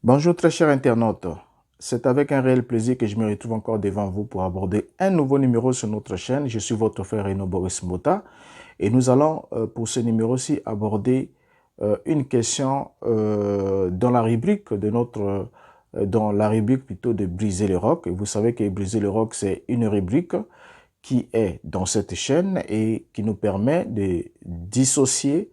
Bonjour très chers internautes, c'est avec un réel plaisir que je me retrouve encore devant vous pour aborder un nouveau numéro sur notre chaîne. Je suis votre frère Reno Boris Mbota et nous allons pour ce numéro-ci aborder une question dans la rubrique plutôt de Briser le roc. Et vous savez que Briser le roc, c'est une rubrique qui est dans cette chaîne et qui nous permet de dissocier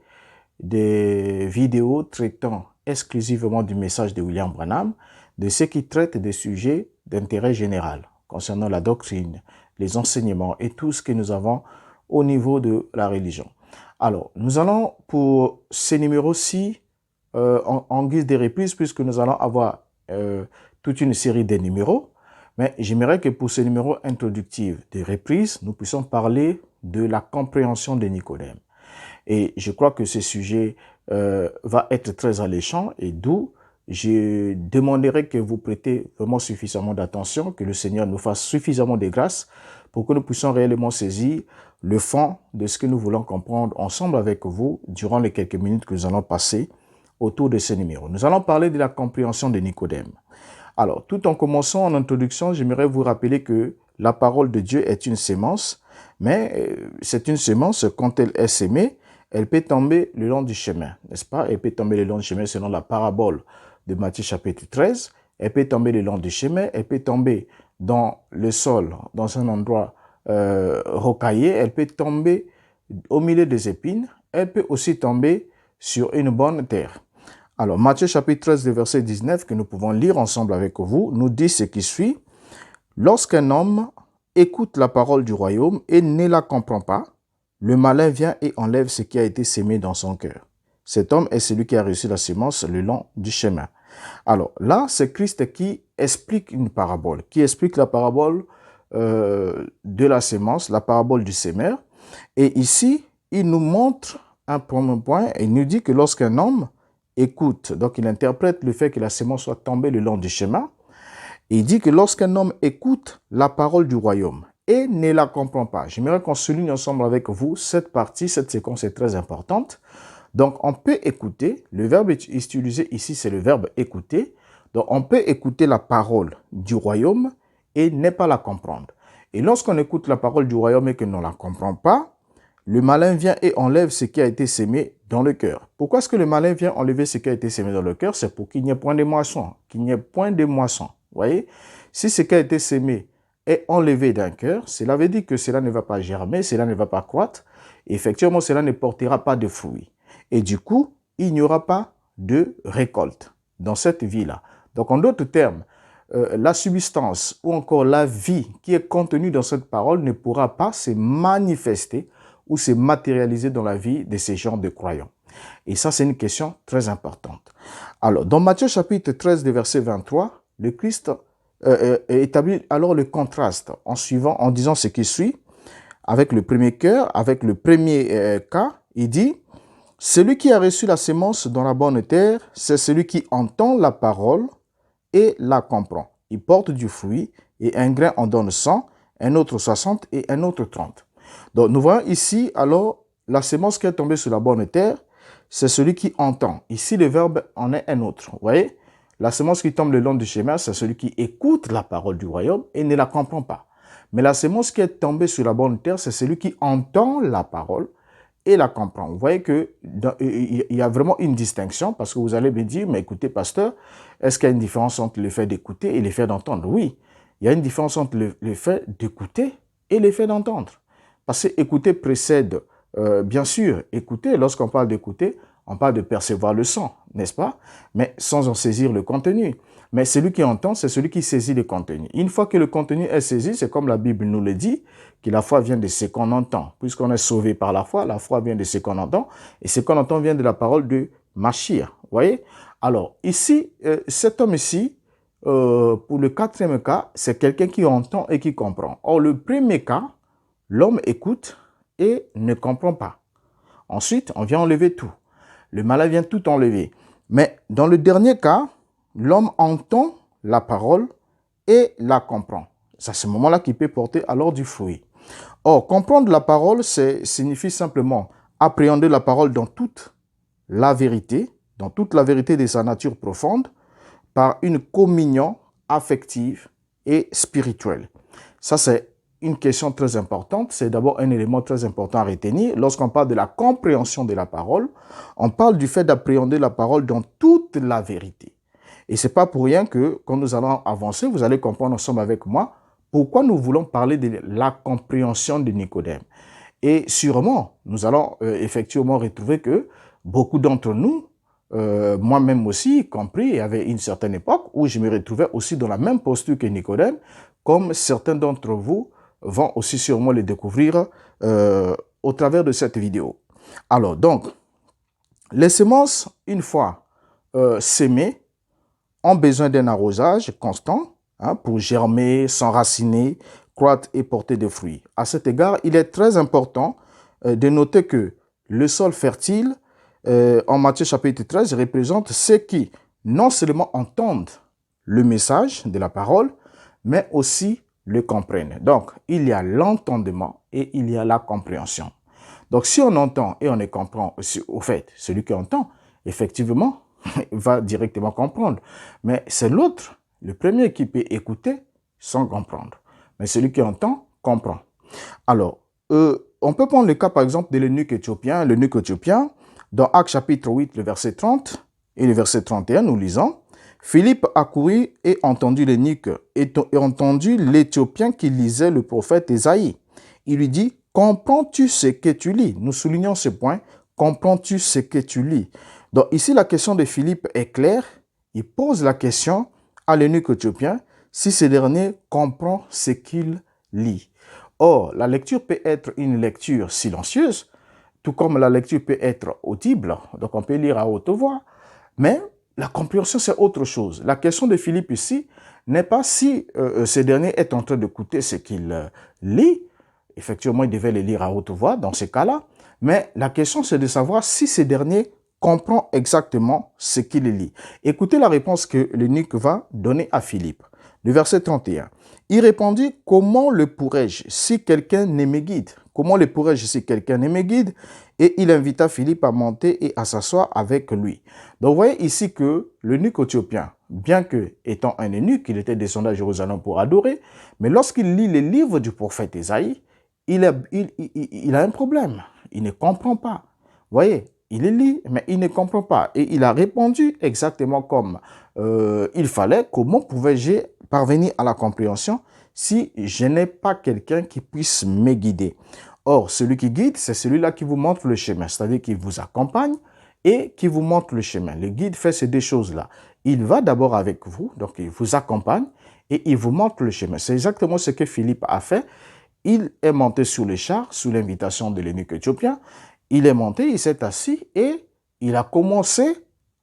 des vidéos traitant exclusivement du message de William Branham, de ceux qui traitent des sujets d'intérêt général concernant la doctrine, les enseignements et tout ce que nous avons au niveau de la religion. Alors, nous allons pour ces numéros-ci, en guise de reprise, puisque nous allons avoir toute une série de numéros, mais j'aimerais que pour ces numéros introductifs de reprise, nous puissions parler de la compréhension de Nicodème. Et je crois que ce sujet va être très alléchant et d'où je demanderai que vous prêtez vraiment suffisamment d'attention, que le Seigneur nous fasse suffisamment de grâce pour que nous puissions réellement saisir le fond de ce que nous voulons comprendre ensemble avec vous durant les quelques minutes que nous allons passer autour de ce numéro. Nous allons parler de la compréhension de Nicodème. Alors, tout en commençant en introduction, j'aimerais vous rappeler que la parole de Dieu est une sémence, mais c'est une sémence quand elle est sémée, elle peut tomber le long du chemin, n'est-ce pas? Elle peut tomber le long du chemin selon la parabole de Matthieu chapitre 13. Elle peut tomber le long du chemin, elle peut tomber dans le sol, dans un endroit rocaillé, elle peut tomber au milieu des épines, elle peut aussi tomber sur une bonne terre. Alors, Matthieu chapitre 13, verset 19, que nous pouvons lire ensemble avec vous, nous dit ce qui suit. « Lorsqu'un homme écoute la parole du royaume et ne la comprend pas, le malin vient et enlève ce qui a été sémé dans son cœur. Cet homme est celui qui a reçu la sémence le long du chemin. » Alors là, c'est Christ qui explique une parabole, qui explique la parabole de la sémence, la parabole du sémeur. Et ici, il nous montre un premier point et il nous dit que lorsqu'un homme écoute, donc il interprète le fait que la sémence soit tombée le long du chemin, il dit que lorsqu'un homme écoute la parole du royaume et ne la comprend pas. J'aimerais qu'on souligne ensemble avec vous cette partie, cette séquence est très importante. Donc, on peut écouter, le verbe utilisé ici, c'est le verbe écouter. Donc, on peut écouter la parole du royaume et ne pas la comprendre. Et lorsqu'on écoute la parole du royaume et que l'on ne la comprend pas, le malin vient et enlève ce qui a été sémé dans le cœur. Pourquoi est-ce que le malin vient enlever ce qui a été sémé dans le cœur? C'est pour qu'il n'y ait point de moisson, qu'il n'y ait point de moisson. Vous voyez? Si ce qui a été sémé est enlevé d'un cœur, cela veut dire que cela ne va pas germer, cela ne va pas croître. Et effectivement, cela ne portera pas de fruits. Et du coup, il n'y aura pas de récolte dans cette vie-là. Donc, en d'autres termes, la substance ou encore la vie qui est contenue dans cette parole ne pourra pas se manifester ou se matérialiser dans la vie de ces gens de croyants. Et ça, c'est une question très importante. Alors, dans Matthieu chapitre 13, verset 23, le Christ établit alors le contraste en disant ce qui suit, avec le premier cœur, avec le premier cas, il dit « Celui qui a reçu la sémence dans la bonne terre, c'est celui qui entend la parole et la comprend. Il porte du fruit et un grain en donne 100, un autre 60 et un autre 30. » Donc nous voyons ici alors la sémence qui est tombée sur la bonne terre, c'est celui qui entend. Ici le verbe en est un autre, vous voyez? La sémence qui tombe le long du chemin, c'est celui qui écoute la parole du royaume et ne la comprend pas. Mais la sémence qui est tombée sur la bonne terre, c'est celui qui entend la parole et la comprend. Vous voyez qu'il y a vraiment une distinction parce que vous allez me dire, mais écoutez, pasteur, est-ce qu'il y a une différence entre le fait d'écouter et le fait d'entendre? Oui, il y a une différence entre le fait d'écouter et le fait d'entendre. Parce que écouter précède, bien sûr, écouter, lorsqu'on parle d'écouter, on parle de percevoir le son, n'est-ce pas? Mais sans en saisir le contenu. Mais celui qui entend, c'est celui qui saisit le contenu. Une fois que le contenu est saisi, c'est comme la Bible nous le dit, que la foi vient de ce qu'on entend. Puisqu'on est sauvé par la foi vient de ce qu'on entend. Et ce qu'on entend vient de la parole de Machir. Vous voyez? Alors, ici, cet homme ici, pour le quatrième cas, c'est quelqu'un qui entend et qui comprend. Or, le premier cas, l'homme écoute et ne comprend pas. Ensuite, on vient enlever tout. Le malin vient tout enlever. Mais dans le dernier cas, l'homme entend la parole et la comprend. C'est à ce moment-là qu'il peut porter alors du fruit. Or, comprendre la parole, signifie simplement appréhender la parole dans toute la vérité de sa nature profonde, par une communion affective et spirituelle. Ça, c'est une question très importante. C'est d'abord un élément très important à retenir. Lorsqu'on parle de la compréhension de la parole, on parle du fait d'appréhender la parole dans toute la vérité. Et ce n'est pas pour rien que, quand nous allons avancer, vous allez comprendre ensemble avec moi pourquoi nous voulons parler de la compréhension de Nicodème. Et sûrement, nous allons effectivement retrouver que beaucoup d'entre nous, moi-même aussi, compris, il y avait une certaine époque où je me retrouvais aussi dans la même posture que Nicodème, comme certains d'entre vous vont aussi sûrement le découvrir au travers de cette vidéo. Alors, donc, les semences, une fois sémées, ont besoin d'un arrosage constant pour germer, s'enraciner, croître et porter des fruits. À cet égard, il est très important de noter que le sol fertile, en Matthieu chapitre 13, représente ceux qui non seulement entendent le message de la parole, mais aussi le comprennent. Donc, il y a l'entendement et il y a la compréhension. Donc, si on entend et on ne comprend, au fait, celui qui entend, effectivement, va directement comprendre. Mais c'est l'autre, le premier qui peut écouter sans comprendre. Mais celui qui entend, comprend. Alors, on peut prendre le cas, par exemple, de l'eunuque éthiopien. L'eunuque éthiopien, dans Actes chapitre 8, le verset 30 et le verset 31, nous lisons, « Philippe accourut et entendit l'eunuque et entendu l'Éthiopien qui lisait le prophète Ésaïe. Il lui dit, « Comprends-tu ce que tu lis ?» Nous soulignons ce point. « Comprends-tu ce que tu lis ?» Donc ici, la question de Philippe est claire. Il pose la question à l'eunuque éthiopien si ce dernier comprend ce qu'il lit. Or, la lecture peut être une lecture silencieuse, tout comme la lecture peut être audible, donc on peut lire à haute voix, mais la compréhension, c'est autre chose. La question de Philippe ici n'est pas si ce dernier est en train d'écouter ce qu'il lit, effectivement, il devait le lire à haute voix dans ce cas-là, mais la question, c'est de savoir si ce dernier comprend exactement ce qu'il lit. Écoutez la réponse que l'eunuque va donner à Philippe. Le verset 31. Il répondit, « Comment le pourrais-je si quelqu'un ne me guide ?» Comment le pourrais-je si quelqu'un ne me guide? Et il invita Philippe à monter et à s'asseoir avec lui. Donc, vous voyez ici que l'eunuque éthiopien, bien que étant un eunuque, il était descendu à Jérusalem pour adorer, mais lorsqu'il lit les livres du prophète Ésaïe, il a un problème. Il ne comprend pas. Vous voyez, il lit, mais il ne comprend pas. Et il a répondu exactement comme il fallait. Comment pouvais-je parvenir à la compréhension si je n'ai pas quelqu'un qui puisse me guider? Or, celui qui guide, c'est celui-là qui vous montre le chemin, c'est-à-dire qui vous accompagne et qui vous montre le chemin. Le guide fait ces deux choses-là. Il va d'abord avec vous, donc il vous accompagne et il vous montre le chemin. C'est exactement ce que Philippe a fait. Il est monté sur le char, sous l'invitation de l'eunuque éthiopien. Il est monté, il s'est assis et il a commencé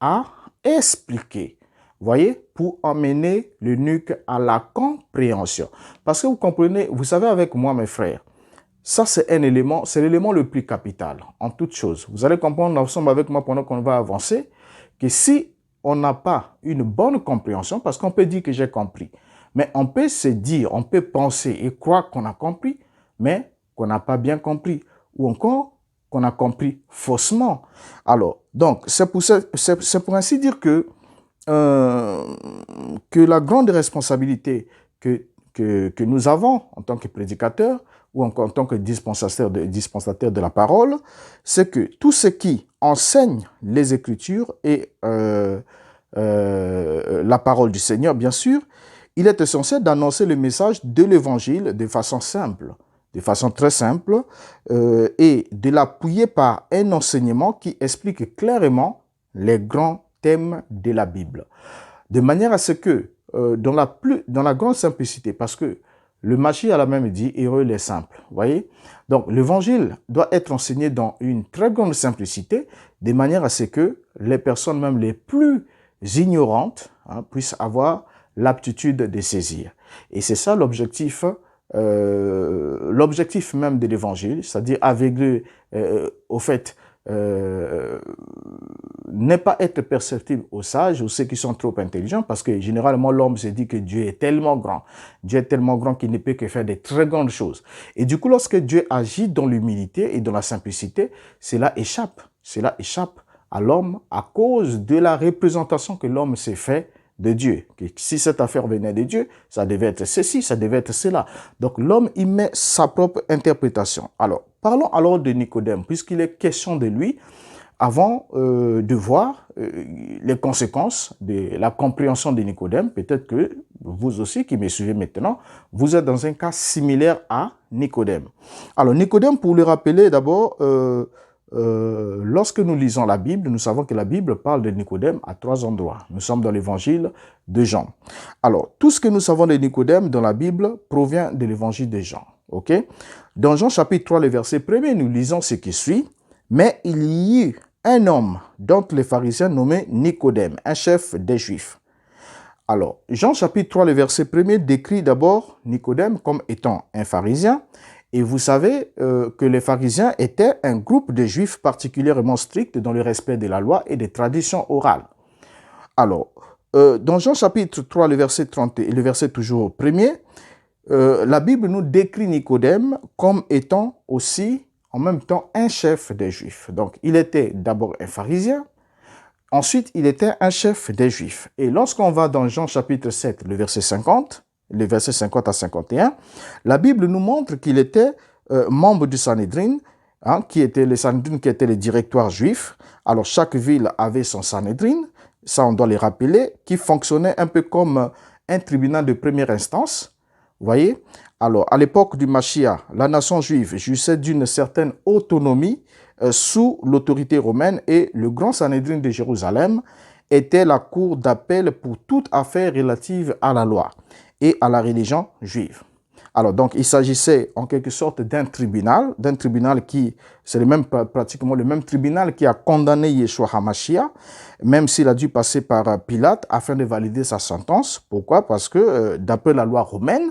à expliquer. Vous voyez, pour emmener l'eunuque à la compréhension. Parce que vous comprenez, vous savez avec moi, mes frères, ça c'est un élément, c'est l'élément le plus capital en toute chose. Vous allez comprendre ensemble avec moi pendant qu'on va avancer, que si on n'a pas une bonne compréhension, parce qu'on peut dire que j'ai compris, mais on peut se dire, on peut penser et croire qu'on a compris, mais qu'on n'a pas bien compris. Ou encore, qu'on a compris faussement. Alors, donc, c'est pour ainsi dire que la grande responsabilité que nous avons en tant que prédicateurs ou en tant que dispensateurs de la parole, c'est que tout ce qui enseigne les Écritures et la parole du Seigneur, bien sûr, il est essentiel d'annoncer le message de l'Évangile de façon simple, de façon très simple, et de l'appuyer par un enseignement qui explique clairement les grands thèmes de la Bible. De manière à ce que, dans la grande simplicité, parce que le Machi a la même dit, heureux les simples, voyez. Donc, l'évangile doit être enseigné dans une très grande simplicité, de manière à ce que les personnes même les plus ignorantes puissent avoir l'aptitude de saisir. Et c'est ça l'objectif même de l'évangile, c'est-à-dire aveugler au fait, ne pas être perceptible aux sages ou ceux qui sont trop intelligents, parce que généralement l'homme se dit que Dieu est tellement grand. Dieu est tellement grand qu'il ne peut que faire de très grandes choses. Et du coup, lorsque Dieu agit dans l'humilité et dans la simplicité, cela échappe à l'homme à cause de la représentation que l'homme s'est fait de Dieu. Que si cette affaire venait de Dieu, ça devait être ceci, ça devait être cela. Donc l'homme y met sa propre interprétation. Alors, parlons alors de Nicodème, puisqu'il est question de lui, avant de voir les conséquences de la compréhension de Nicodème. Peut-être que vous aussi qui me suivez maintenant, vous êtes dans un cas similaire à Nicodème. Alors Nicodème, pour le rappeler d'abord, lorsque nous lisons la Bible, nous savons que la Bible parle de Nicodème à 3 endroits. Nous sommes dans l'évangile de Jean. Alors, tout ce que nous savons de Nicodème dans la Bible provient de l'évangile de Jean. Ok? Dans Jean chapitre 3, le verset 1er, nous lisons ce qui suit. Mais il y eut un homme d'entre les pharisiens nommé Nicodème, un chef des Juifs. Alors, Jean chapitre 3, le verset 1er décrit d'abord Nicodème comme étant un pharisien. Et vous savez que les pharisiens étaient un groupe de Juifs particulièrement stricts dans le respect de la loi et des traditions orales. Alors, dans Jean chapitre 3, le verset 30 et le verset toujours 1er, la Bible nous décrit Nicodème comme étant aussi en même temps un chef des Juifs. Donc, il était d'abord un pharisien, ensuite, il était un chef des Juifs. Et lorsqu'on va dans Jean chapitre 7, le verset 50, les versets 50 à 51, la Bible nous montre qu'il était membre du Sanhédrin, qui était le directoire juif. Alors, chaque ville avait son Sanhédrin, ça on doit les rappeler, qui fonctionnait un peu comme un tribunal de première instance. Vous voyez? Alors, à l'époque du Mashiach, la nation juive jouissait d'une certaine autonomie sous l'autorité romaine et le grand Sanhédrin de Jérusalem était la cour d'appel pour toute affaire relative à la loi et à la religion juive. Alors, donc, il s'agissait en quelque sorte d'un tribunal qui, c'est pratiquement le même tribunal qui a condamné Yeshua HaMashiach, même s'il a dû passer par Pilate afin de valider sa sentence. Pourquoi? Parce que, d'après la loi romaine,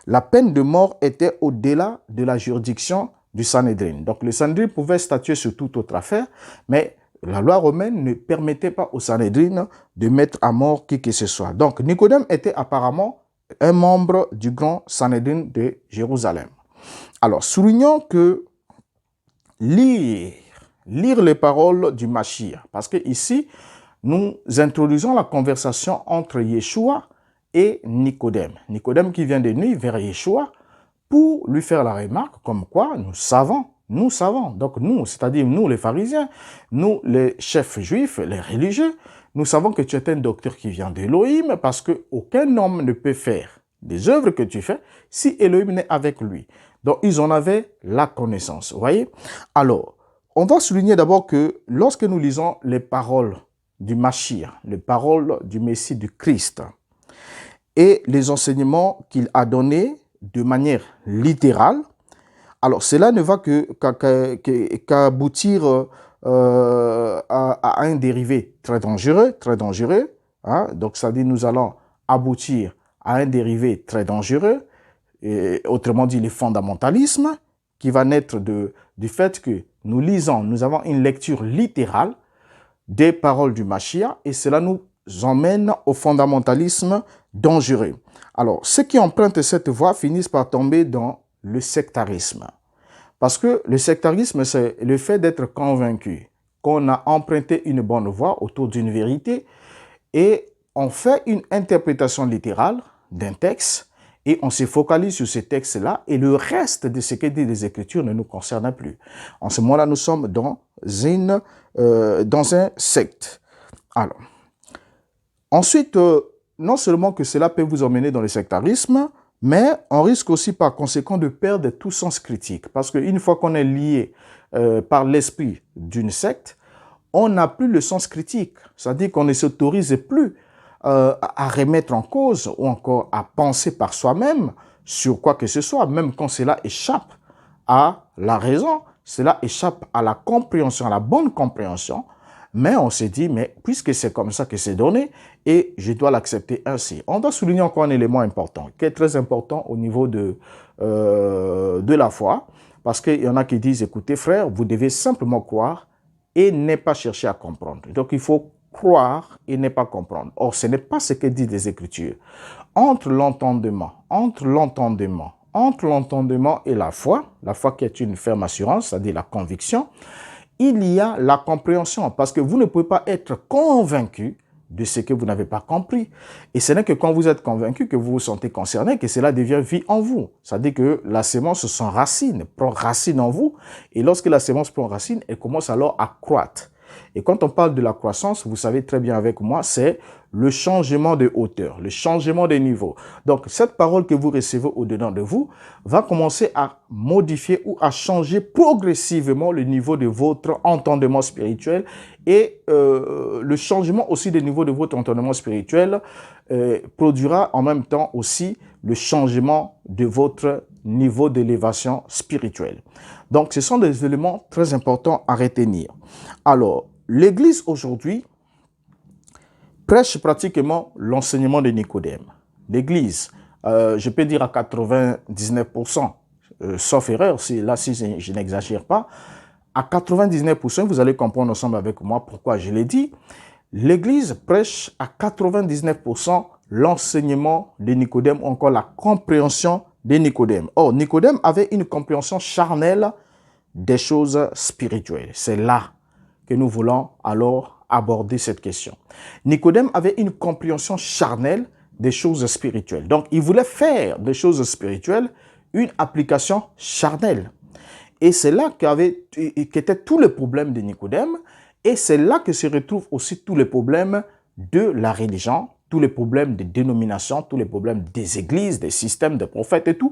la peine de mort était au-delà de la juridiction du Sanhédrin. Donc, le Sanhédrin pouvait statuer sur toute autre affaire, mais la loi romaine ne permettait pas au Sanhédrin de mettre à mort qui que ce soit. Donc, Nicodème était apparemment un membre du grand Sanhédrin de Jérusalem. Alors, soulignons que lire les paroles du Mashiach, parce que ici, nous introduisons la conversation entre Yeshua et Nicodème. Nicodème qui vient de nuit vers Yeshua pour lui faire la remarque comme quoi nous savons. Donc nous, c'est-à-dire nous les pharisiens, nous les chefs juifs, les religieux, nous savons que tu es un docteur qui vient d'Élohim parce qu'aucun homme ne peut faire des œuvres que tu fais si Élohim n'est avec lui. Donc ils en avaient la connaissance, vous voyez. Alors, on doit souligner d'abord que lorsque nous lisons les paroles du Mashiach, les paroles du Messie du Christ et les enseignements qu'il a donnés de manière littérale, alors cela ne va qu'aboutir à un dérivé très dangereux. Donc ça dit nous allons aboutir à un dérivé très dangereux, et, autrement dit le fondamentalisme, qui va naître du fait que nous avons une lecture littérale des paroles du Mashiach, et cela nous emmène au fondamentalisme dangereux. Alors, ceux qui empruntent cette voie finissent par tomber dans le sectarisme. Parce que le sectarisme, c'est le fait d'être convaincu qu'on a emprunté une bonne voie autour d'une vérité et on fait une interprétation littérale d'un texte et on se focalise sur ce texte-là et le reste de ce que disent les Écritures ne nous concerne plus. En ce moment-là, nous sommes dans un secte. Alors, ensuite, non seulement que cela peut vous emmener dans le sectarisme, mais on risque aussi par conséquent de perdre tout sens critique. Parce qu'une fois qu'on est lié par l'esprit d'une secte, on n'a plus le sens critique. C'est-à-dire qu'on ne s'autorise plus à remettre en cause ou encore à penser par soi-même sur quoi que ce soit, même quand cela échappe à la raison, cela échappe à la compréhension, à la bonne compréhension. Mais on s'est dit, mais puisque c'est comme ça que c'est donné, et je dois l'accepter ainsi. On doit souligner encore un élément important, qui est très important au niveau de la foi, parce qu'il y en a qui disent, écoutez frère, vous devez simplement croire et ne pas chercher à comprendre. Donc il faut croire et ne pas comprendre. Or, ce n'est pas ce que disent les Écritures. Entre l'entendement et la foi qui est une ferme assurance, c'est-à-dire la conviction, il y a la compréhension, parce que vous ne pouvez pas être convaincu de ce que vous n'avez pas compris. Et ce n'est que quand vous êtes convaincu que vous vous sentez concerné que cela devient vie en vous. C'est-à-dire que la sémence s'enracine, prend racine en vous. Et lorsque la sémence prend racine, elle commence alors à croître. Et quand on parle de la croissance, vous savez très bien avec moi, c'est le changement de hauteur, le changement de niveau. Donc, cette parole que vous recevez au-dedans de vous va commencer à modifier ou à changer progressivement le niveau de votre entendement spirituel et le changement aussi du niveau de votre entendement spirituel produira en même temps aussi le changement de votre niveau d'élévation spirituelle. Donc, ce sont des éléments très importants à retenir. Alors, l'Église aujourd'hui prêche pratiquement l'enseignement de Nicodème. L'Église, je peux dire à 99%, sauf erreur, si je n'exagère pas, à 99%, vous allez comprendre ensemble avec moi pourquoi je l'ai dit, l'Église prêche à 99% l'enseignement de Nicodème ou encore la compréhension de Nicodème. Or, Nicodème avait une compréhension charnelle des choses spirituelles. C'est là que nous voulons alors aborder cette question. Nicodème avait une compréhension charnelle des choses spirituelles. Donc, il voulait faire des choses spirituelles une application charnelle. Et c'est là qu'était tout le problème de Nicodème. Et c'est là que se retrouvent aussi tous les problèmes de la religion, tous les problèmes des dénominations, tous les problèmes des églises, des systèmes, des prophètes et tout.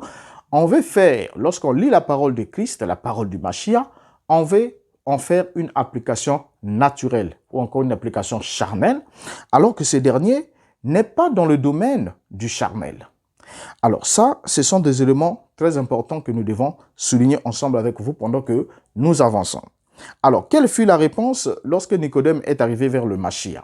On veut faire, lorsqu'on lit la parole de Christ, la parole du Mashiach, on veut en faire une application naturelle ou encore une application charnelle, alors que ce dernier n'est pas dans le domaine du charnel. Alors ça, ce sont des éléments très importants que nous devons souligner ensemble avec vous pendant que nous avançons. Alors, quelle fut la réponse lorsque Nicodème est arrivé vers le Mashiach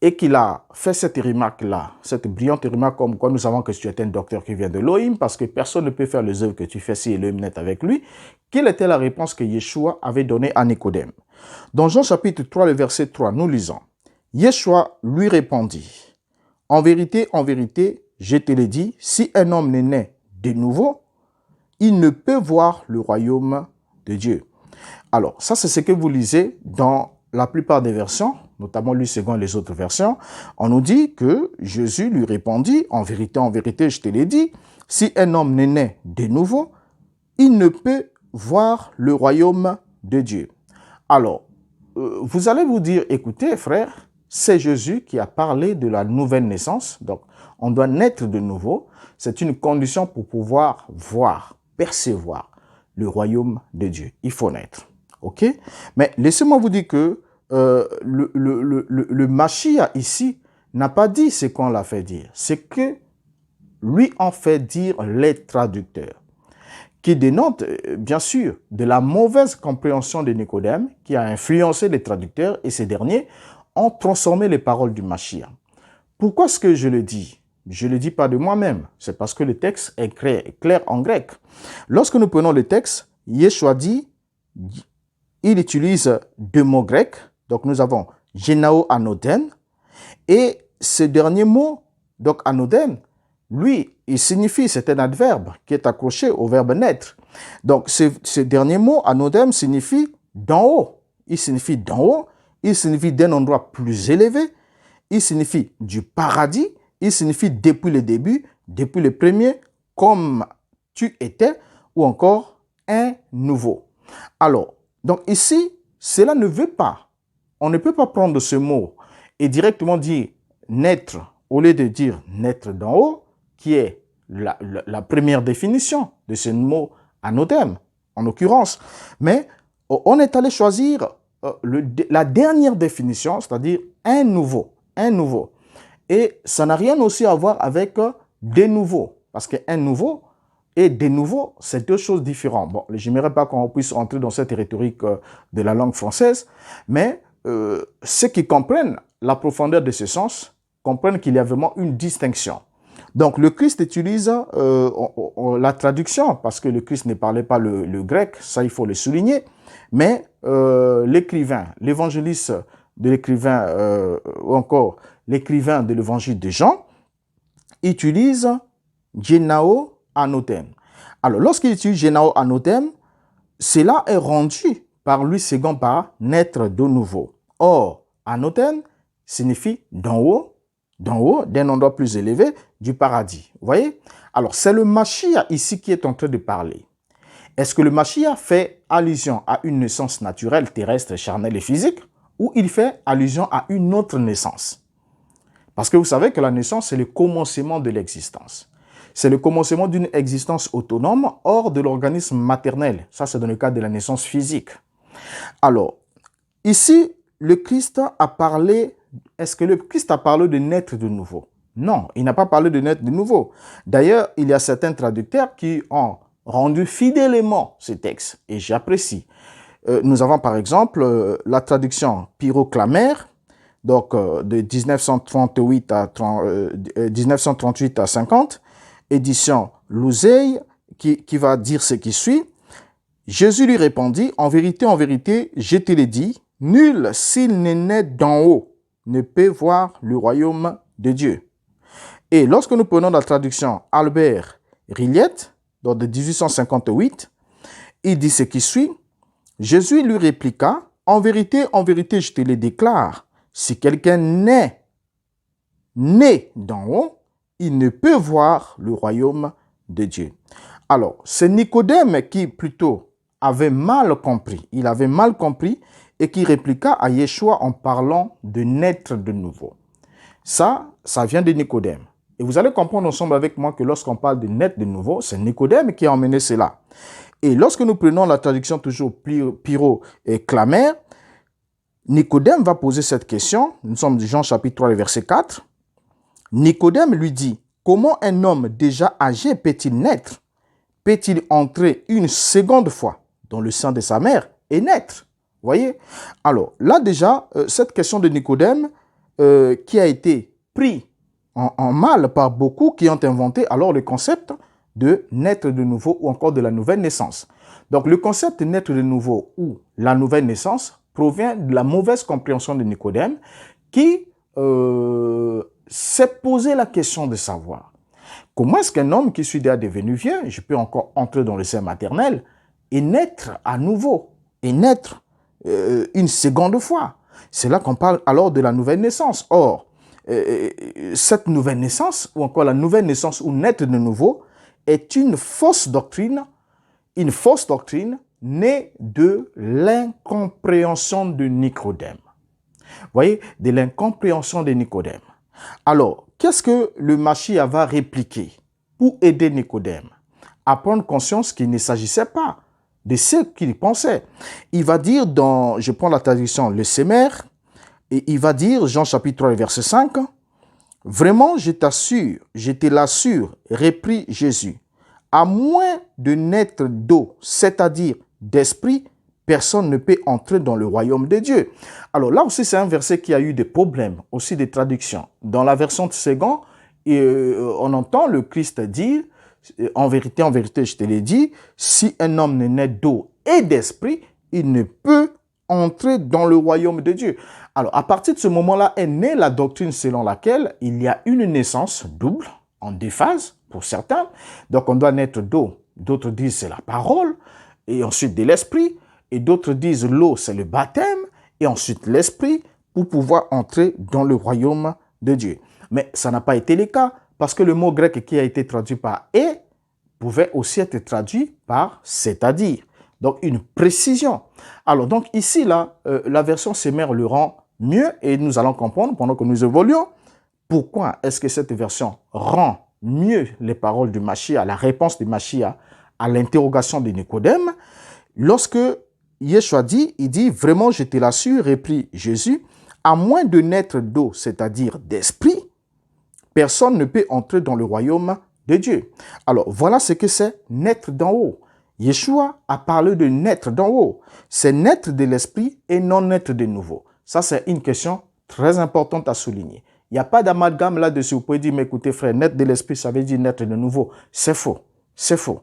et qu'il a fait cette remarque-là, cette brillante remarque comme quoi nous savons que tu es un docteur qui vient de l'Elohim parce que personne ne peut faire les œuvres que tu fais si Elohim n'est avec lui. Quelle était la réponse que Yeshua avait donnée à Nicodème? Dans Jean chapitre 3, le verset 3, nous lisons. Yeshua lui répondit, en vérité, je te le dis, si un homme n'est né de nouveau, il ne peut voir le royaume de Dieu. Alors, ça c'est ce que vous lisez dans la plupart des versions, notamment lui second les autres versions. On nous dit que Jésus lui répondit, en vérité, je te l'ai dit, si un homme n'est né de nouveau, il ne peut voir le royaume de Dieu. Alors, vous allez vous dire, écoutez frère, c'est Jésus qui a parlé de la nouvelle naissance, donc on doit naître de nouveau. C'est une condition pour pouvoir voir, percevoir le royaume de Dieu. Il faut naître. OK? Mais laissez-moi vous dire que le Mashiach ici n'a pas dit ce qu'on l'a fait dire. C'est que lui en fait dire les traducteurs, qui dénote bien sûr de la mauvaise compréhension de Nicodème qui a influencé les traducteurs et ces derniers ont transformé les paroles du Mashiach. Pourquoi est-ce que je le dis? Je ne le dis pas de moi-même, c'est parce que le texte est clair en grec. Lorsque nous prenons le texte, Yeshua dit, il utilise deux mots grecs, donc nous avons génao anoden, et ce dernier mot, donc anoden, lui, il signifie, c'est un adverbe qui est accroché au verbe naître. Donc ce dernier mot, anoden, signifie d'en haut. Il signifie d'en haut, il signifie d'un endroit plus élevé, il signifie du paradis, il signifie depuis le début, depuis le premier, comme tu étais, ou encore un nouveau. Alors, donc ici, cela ne veut pas, on ne peut pas prendre ce mot et directement dire naître, au lieu de dire naître d'en haut, qui est la première définition de ce mot anodème, en l'occurrence. Mais on est allé choisir la dernière définition, c'est-à-dire un nouveau. Et ça n'a rien aussi à voir avec des nouveaux, parce qu'un nouveau et des nouveaux, c'est deux choses différentes. Bon, je n'aimerais pas qu'on puisse entrer dans cette rhétorique de la langue française, mais ceux qui comprennent la profondeur de ce sens comprennent qu'il y a vraiment une distinction. Donc, le Christ utilise la traduction, parce que le Christ ne parlait pas le grec, ça il faut le souligner, mais l'écrivain, l'évangéliste de l'écrivain, ou encore l'écrivain de l'évangile de Jean, utilise Génao Anotem. Alors, lorsqu'il utilise Génao Anotem, cela est rendu par lui second par naître de nouveau. Or, Anotem signifie d'en haut, d'un endroit plus élevé, du paradis. Vous voyez? Alors, c'est le Mashiach ici qui est en train de parler. Est-ce que le Mashiach fait allusion à une naissance naturelle, terrestre, charnelle et physique, ou il fait allusion à une autre naissance? Parce que vous savez que la naissance, c'est le commencement de l'existence. C'est le commencement d'une existence autonome hors de l'organisme maternel. Ça, c'est dans le cas de la naissance physique. Alors, ici, le Christ a parlé, est-ce que le Christ a parlé de naître de nouveau? Non, il n'a pas parlé de naître de nouveau. D'ailleurs, il y a certains traducteurs qui ont rendu fidèlement ce texte, et j'apprécie. Nous avons par exemple la traduction Pyroclamer, donc de 1938 à 50, édition Louzeil, qui va dire ce qui suit. Jésus lui répondit, en vérité, je te l'ai dit, nul s'il n'est né d'en haut ne peut voir le royaume de Dieu. Et lorsque nous prenons la traduction Albert Rilliette, donc de 1858, il dit ce qui suit. Jésus lui répliqua, en vérité, je te le déclare, si quelqu'un naît né d'en haut, il ne peut voir le royaume de Dieu. Alors, c'est Nicodème qui plutôt avait mal compris. Il avait mal compris et qui répliqua à Yeshua en parlant de naître de nouveau. Ça vient de Nicodème. Et vous allez comprendre ensemble avec moi que lorsqu'on parle de naître de nouveau, c'est Nicodème qui a emmené cela. Et lorsque nous prenons la traduction toujours Pyro et Clamer, Nicodème va poser cette question. Nous sommes dans Jean chapitre 3, verset 4. Nicodème lui dit, comment un homme déjà âgé peut-il naître? Peut-il entrer une seconde fois dans le sein de sa mère et naître? Vous voyez? Alors là déjà, cette question de Nicodème qui a été pris en mal par beaucoup qui ont inventé alors le concept de naître de nouveau ou encore de la nouvelle naissance. Donc le concept de naître de nouveau ou la nouvelle naissance provient de la mauvaise compréhension de Nicodème qui s'est posé la question de savoir comment est-ce qu'un homme qui suis déjà devenu vieux, je peux encore entrer dans le sein maternel et naître à nouveau, et naître une seconde fois. C'est là qu'on parle alors de la nouvelle naissance. Or, cette nouvelle naissance, ou encore la nouvelle naissance ou naître de nouveau, est une fausse doctrine née de l'incompréhension de Nicodème. Vous voyez, de l'incompréhension de Nicodème. Alors, qu'est-ce que le Mashiach va répliquer pour aider Nicodème à prendre conscience qu'il ne s'agissait pas de ce qu'il pensait? Il va dire dans, je prends la traduction, le Semer, et il va dire, Jean chapitre 3, verset 5, « Vraiment, je t'assure, je te l'assure, reprit Jésus, à moins de naître d'eau, c'est-à-dire d'esprit, personne ne peut entrer dans le royaume de Dieu. » Alors là aussi, c'est un verset qui a eu des problèmes, aussi des traductions. Dans la version de Ségan, on entend le Christ dire, en vérité, je te l'ai dit, si un homme n'est né d'eau et d'esprit, il ne peut entrer dans le royaume de Dieu. Alors, à partir de ce moment-là est née la doctrine selon laquelle il y a une naissance double, en deux phases, pour certains. Donc, on doit naître d'eau. D'autres disent c'est la parole, et ensuite de l'esprit. Et d'autres disent l'eau, c'est le baptême, et ensuite l'esprit, pour pouvoir entrer dans le royaume de Dieu. Mais ça n'a pas été le cas, parce que le mot grec qui a été traduit par « et » pouvait aussi être traduit par « c'est-à-dire ». Donc, une précision. Alors, donc ici, là, la version Semer le rend mieux, et nous allons comprendre, pendant que nous évoluons, pourquoi est-ce que cette version rend mieux les paroles du Mashiach, la réponse du Mashiach à l'interrogation de Nicodème. Lorsque Yeshua dit, il dit, vraiment, je te l'assure, reprit Jésus, à moins de naître d'eau, c'est-à-dire d'esprit, personne ne peut entrer dans le royaume de Dieu. Alors, voilà ce que c'est naître d'en haut. Yeshua a parlé de naître d'en haut. C'est naître de l'esprit et non naître de nouveau. Ça, c'est une question très importante à souligner. Il n'y a pas d'amalgame là-dessus. Vous pouvez dire, mais écoutez, frère, naître de l'esprit, ça veut dire naître de nouveau. C'est faux. C'est faux.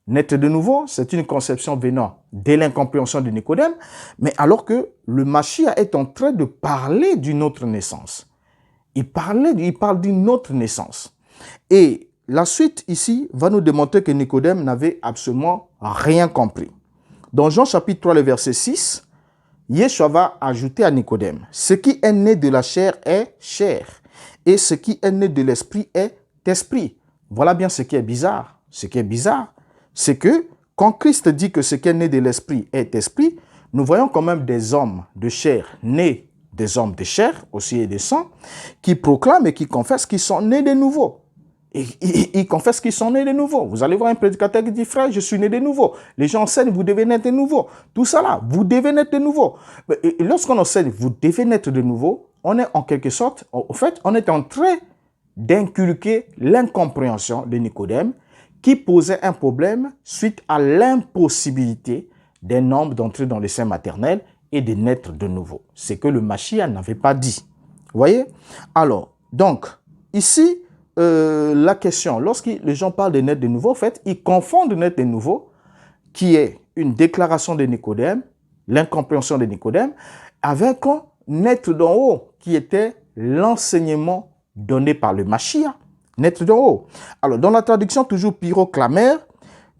Naître de nouveau, c'est une conception venant de l'incompréhension de Nicodème, mais alors que le Mashiach est en train de parler d'une autre naissance. Il parle d'une autre naissance. Et la suite ici va nous démontrer que Nicodème n'avait absolument rien compris. Dans Jean chapitre 3, le verset 6, Yeshua va ajouter à Nicodème, ce qui est né de la chair est chair, et ce qui est né de l'esprit est esprit. Voilà bien ce qui est bizarre. Ce qui est bizarre, c'est que quand Christ dit que ce qui est né de l'esprit est esprit, nous voyons quand même des hommes de chair nés des hommes de chair, aussi et de sang, qui proclament et qui confessent qu'ils sont nés de nouveau. Et ils confessent qu'ils sont nés de nouveau. Vous allez voir un prédicateur qui dit, frère, je suis né de nouveau. Les gens enseignent, vous devez naître de nouveau. Tout ça là, vous devez naître de nouveau. Et lorsqu'on enseigne, vous devez naître de nouveau, on est en quelque sorte, en fait, on est en train d'inculquer l'incompréhension de Nicodème qui posait un problème suite à l'impossibilité d'un homme d'entrer dans le sein maternel et de naître de nouveau. C'est que le Mashiach n'avait pas dit. Vous voyez? Alors, donc, ici, la question, lorsque les gens parlent de naître de nouveau, en fait, ils confondent naître de nouveau, qui est une déclaration de Nicodème, l'incompréhension de Nicodème, avec naître d'en haut, qui était l'enseignement donné par le Mashiach, naître d'en haut. Alors, dans la traduction toujours pyroclamère,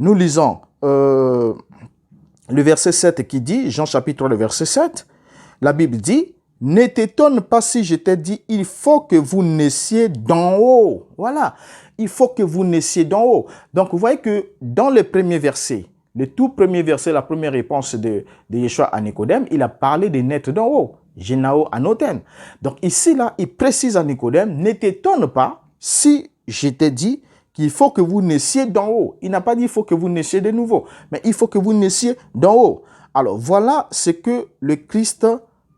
nous lisons le verset 7 qui dit, Jean chapitre 3, le verset 7, la Bible dit, « Ne t'étonne pas si je t'ai dit, il faut que vous naissiez d'en haut. » Voilà, il faut que vous naissiez d'en haut. Donc, vous voyez que dans le premier verset, le tout premier verset, la première réponse de Yeshua à Nicodème, il a parlé de naître d'en haut. Génao anoten. Donc ici, là, il précise à Nicodème, ne t'étonne pas si je t'ai dit qu'il faut que vous naissiez d'en haut. Il n'a pas dit il faut que vous naissiez de nouveau, mais il faut que vous naissiez d'en haut. Alors voilà ce que le Christ,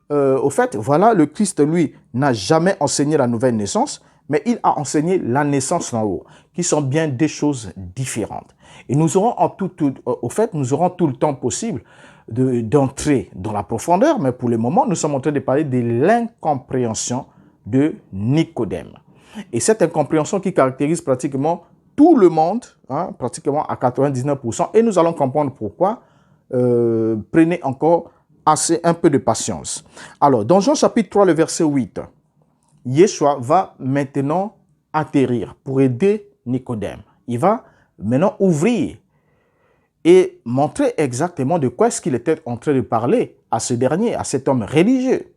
au fait, voilà, le Christ, lui, n'a jamais enseigné la nouvelle naissance, mais il a enseigné la naissance d'en haut, qui sont bien des choses différentes. Et nous aurons au fait, nous aurons tout le temps possible d'entrer dans la profondeur, mais pour le moment, nous sommes en train de parler de l'incompréhension de Nicodème. Et cette incompréhension qui caractérise pratiquement tout le monde, hein, pratiquement à 99%, et nous allons comprendre pourquoi. Prenez encore un peu de patience. Alors, dans Jean chapitre 3, le verset 8, Yeshua va maintenant atterrir pour aider Nicodème. Il va maintenant ouvrir et montrer exactement de quoi est-ce qu'il était en train de parler à ce dernier, à cet homme religieux.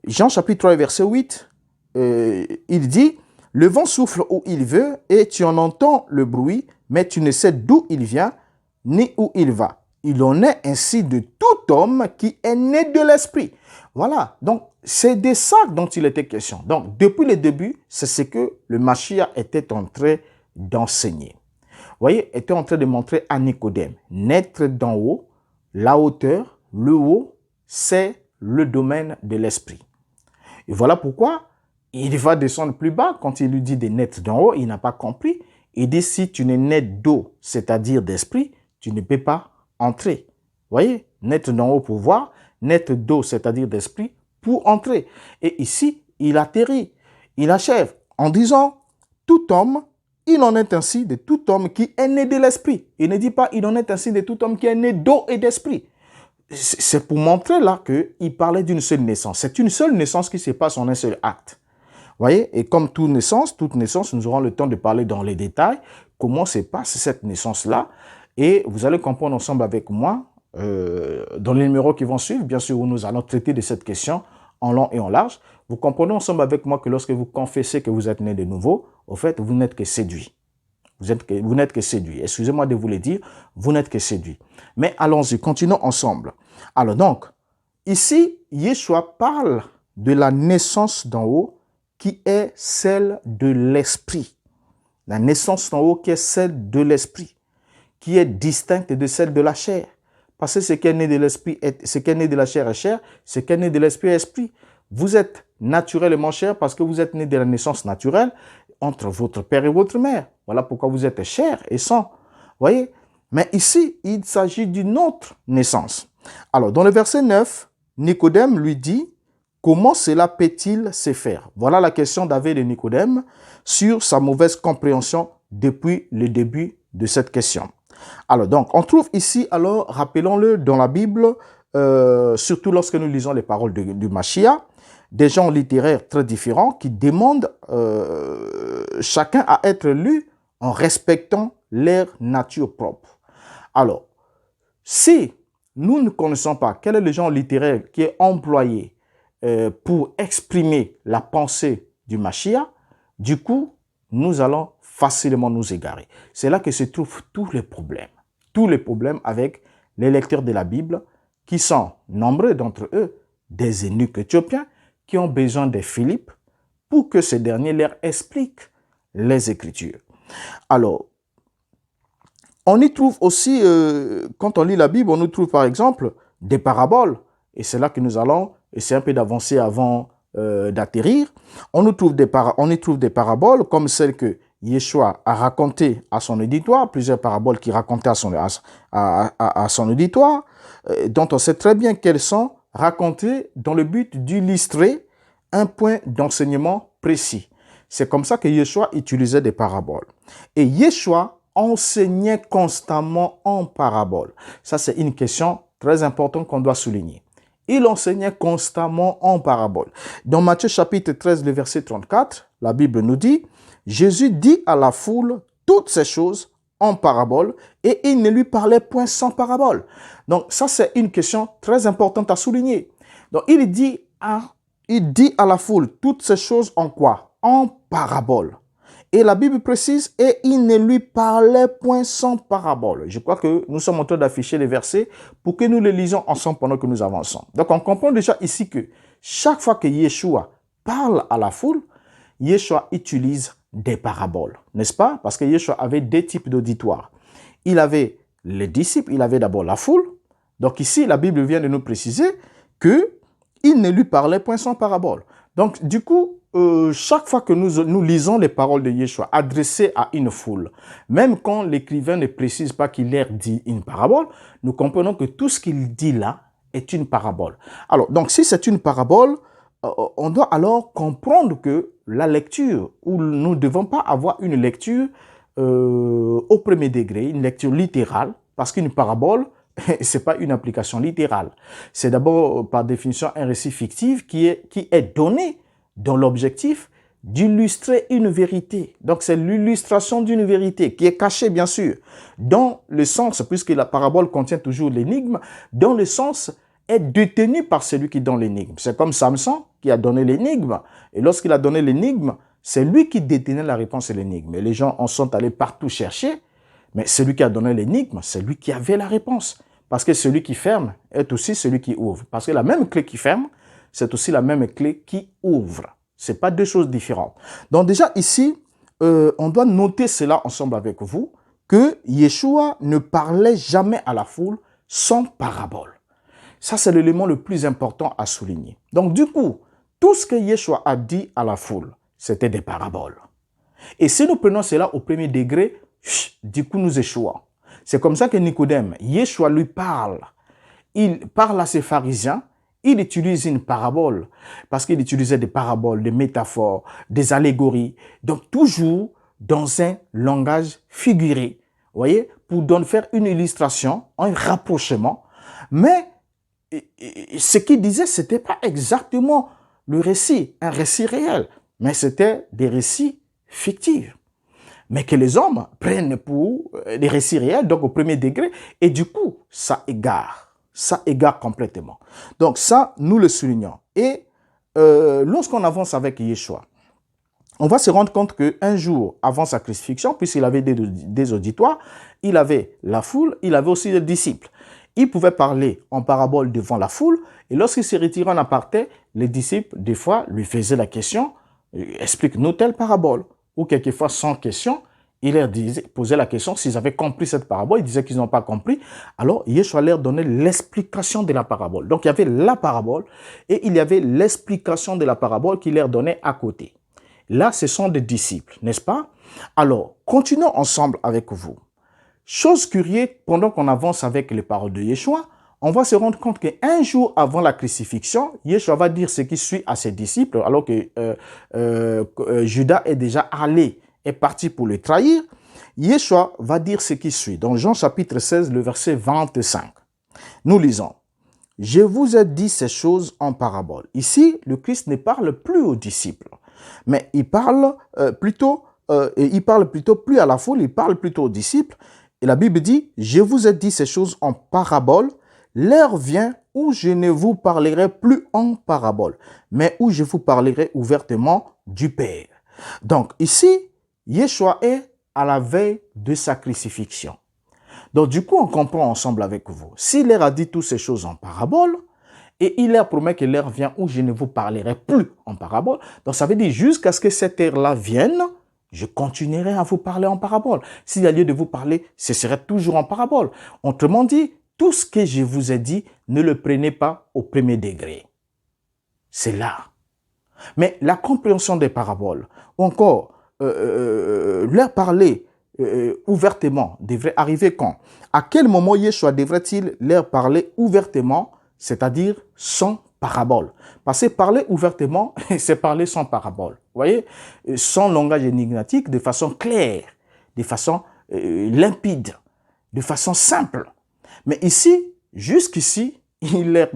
Jean chapitre 3, verset 8, il dit, « Le vent souffle où il veut et tu en entends le bruit, mais tu ne sais d'où il vient ni où il va. Il en est ainsi de tout homme qui est né de l'esprit. » Voilà, donc c'est de ça dont il était question. Donc depuis le début, c'est ce que le Mashiach était en train d'enseigner. Vous voyez, était en train de montrer à Nicodème, naître d'en haut, la hauteur, le haut, c'est le domaine de l'esprit. Et voilà pourquoi il va descendre plus bas. Quand il lui dit de naître d'en haut, il n'a pas compris. Il dit, si tu n'es né d'eau, c'est-à-dire d'esprit, tu ne peux pas entrer. Vous voyez, naître d'en haut pour voir, naître d'eau, c'est-à-dire d'esprit, pour entrer. Et ici, il atterrit, il achève en disant, tout homme, il en est ainsi de tout homme qui est né de l'esprit. Il ne dit pas, il en est ainsi de tout homme qui est né d'eau et d'esprit. C'est pour montrer là qu'il parlait d'une seule naissance. C'est une seule naissance qui se passe en un seul acte. Vous voyez, et comme toute naissance, nous aurons le temps de parler dans les détails, comment se passe cette naissance-là. Et vous allez comprendre ensemble avec moi, dans les numéros qui vont suivre, bien sûr, où nous allons traiter de cette question en long et en large. Vous comprenez ensemble avec moi que lorsque vous confessez que vous êtes né de nouveau, au fait, vous n'êtes que séduit. Vous n'êtes que séduit. Excusez-moi de vous le dire, vous n'êtes que séduit. Mais allons-y, continuons ensemble. Alors donc, ici, Yeshua parle de la naissance d'en haut qui est celle de l'esprit. La naissance d'en haut qui est celle de l'esprit, qui est distincte de celle de la chair. Parce que ce qui est né de l'esprit, ce qui est né de la chair est chair, ce qui est né de l'esprit est esprit. Vous êtes naturellement chair parce que vous êtes né de la naissance naturelle entre votre père et votre mère. Voilà pourquoi vous êtes chair et sang. Voyez? Mais ici, il s'agit d'une autre naissance. Alors, dans le verset 9, Nicodème lui dit, comment cela peut-il se faire? Voilà la question d'Avé de Nicodème sur sa mauvaise compréhension depuis le début de cette question. Alors, donc, on trouve ici, alors, rappelons-le, dans la Bible, surtout lorsque nous lisons les paroles du Mashiach, des gens littéraires très différents qui demandent chacun à être lu en respectant leur nature propre. Alors, si nous ne connaissons pas quel est le genre littéraire qui est employé pour exprimer la pensée du Mashiach, du coup, nous allons facilement nous égarer. C'est là que se trouvent tous les problèmes. Tous les problèmes avec les lecteurs de la Bible, qui sont nombreux d'entre eux, des eunuques éthiopiens, qui ont besoin de Philippe pour que ce dernier leur explique les Écritures. Alors, on y trouve aussi, quand on lit la Bible, on y trouve par exemple des paraboles. Et c'est là que nous allons essayer un peu d'avancer avant d'atterrir. On y trouve des paraboles comme celles que Yeshua a racontées à son auditoire, plusieurs paraboles qu'il racontait à son auditoire, dont on sait très bien qu'elles sont racontées dans le but d'illustrer un point d'enseignement précis. C'est comme ça que Yeshua utilisait des paraboles. Et Yeshua enseignait constamment en paraboles. Ça, c'est une question très importante qu'on doit souligner. Il enseignait constamment en paraboles. Dans Matthieu chapitre 13, le verset 34, la Bible nous dit, Jésus dit à la foule toutes ces choses en paraboles et il ne lui parlait point sans parabole. Donc ça, c'est une question très importante à souligner. Donc il dit à la foule toutes ces choses en quoi? En paraboles. Et la Bible précise, et il ne lui parlait point sans parabole. Je crois que nous sommes en train d'afficher les versets pour que nous les lisons ensemble pendant que nous avançons. Donc on comprend déjà ici que chaque fois que Yeshua parle à la foule, Yeshua utilise des paraboles, n'est-ce pas? Parce que Yeshua avait deux types d'auditoires. Il avait les disciples, il avait d'abord la foule. Donc ici, la Bible vient de nous préciser que il ne lui parlait point sans parabole. Donc du coup, chaque fois que nous lisons les paroles de Yeshua adressées à une foule, même quand l'écrivain ne précise pas qu'il leur dit une parabole, nous comprenons que tout ce qu'il dit là est une parabole. Alors, donc si c'est une parabole, on doit alors comprendre que la lecture, où nous ne devons pas avoir une lecture au premier degré, une lecture littérale, parce qu'une parabole, ce n'est pas une application littérale. C'est d'abord, par définition, un récit fictif qui est donné dans l'objectif d'illustrer une vérité. Donc, c'est l'illustration d'une vérité qui est cachée, bien sûr, dans le sens, puisque la parabole contient toujours l'énigme, dans le sens est détenu par celui qui donne l'énigme. C'est comme Samson qui a donné l'énigme. Et lorsqu'il a donné l'énigme, c'est lui qui détenait la réponse à l'énigme. Et les gens en sont allés partout chercher. Mais celui qui a donné l'énigme, c'est lui qui avait la réponse. Parce que celui qui ferme est aussi celui qui ouvre. Parce que la même clé qui ferme, c'est aussi la même clé qui ouvre. Ce n'est pas deux choses différentes. Donc déjà ici, on doit noter cela ensemble avec vous, que Yeshua ne parlait jamais à la foule sans parabole. Ça, c'est l'élément le plus important à souligner. Donc du coup, tout ce que Yeshua a dit à la foule, c'était des paraboles. Et si nous prenons cela au premier degré, du coup nous échouons. C'est comme ça que Nicodème, Yeshua lui parle. Il parle à ses pharisiens, il utilise une parabole, parce qu'il utilisait des paraboles, des métaphores, des allégories. Donc toujours dans un langage figuré, vous voyez, pour faire une illustration, un rapprochement. Mais ce qu'il disait, ce n'était pas exactement le récit, un récit réel, mais c'était des récits fictifs. Mais que les hommes prennent pour des récits réels, donc au premier degré, et du coup, ça égare complètement. Donc ça, nous le soulignons. Et lorsqu'on avance avec Yeshua, on va se rendre compte qu'un jour avant sa crucifixion, puisqu'il avait des auditoires, il avait la foule, il avait aussi des disciples. Il pouvait parler en parabole devant la foule, et lorsqu'il se retirait en aparté, les disciples, des fois, lui faisaient la question, explique-nous telle parabole. Ou quelquefois, sans question, il leur posait la question s'ils avaient compris cette parabole. Ils disaient qu'ils n'ont pas compris. Alors, Yeshua leur donnait l'explication de la parabole. Donc, il y avait la parabole et il y avait l'explication de la parabole qu'il leur donnait à côté. Là, ce sont des disciples, n'est-ce pas? Alors, continuons ensemble avec vous. Chose curieuse, pendant qu'on avance avec les paroles de Yeshua, on va se rendre compte qu'un jour avant la crucifixion, Yeshua va dire ce qui suit à ses disciples, alors que Judas est déjà est parti pour le trahir. Yeshua va dire ce qui suit. Dans Jean chapitre 16, le verset 25. Nous lisons. « Je vous ai dit ces choses en parabole. » Ici, le Christ ne parle plus aux disciples, mais il parle plutôt plus à la foule, il parle plutôt aux disciples. Et la Bible dit, « Je vous ai dit ces choses en parabole, l'heure vient où je ne vous parlerai plus en parabole, mais où je vous parlerai ouvertement du Père. Donc ici, Yeshua est à la veille de sa crucifixion. Donc du coup, on comprend ensemble avec vous. S'il leur a dit toutes ces choses en parabole, et il leur promet que l'heure vient où je ne vous parlerai plus en parabole, donc ça veut dire jusqu'à ce que cette heure-là vienne, je continuerai à vous parler en parabole. S'il y a lieu de vous parler, ce serait toujours en parabole. Autrement dit, tout ce que je vous ai dit, ne le prenez pas au premier degré. C'est là. Mais la compréhension des paraboles, ou encore leur parler ouvertement, devrait arriver quand? À quel moment Yeshua devrait-il leur parler ouvertement, c'est-à-dire sans parabole? Parce que parler ouvertement, c'est parler sans parabole. Vous voyez? Sans langage énigmatique, de façon claire, de façon limpide, de façon simple. Mais ici, jusqu'ici, il leur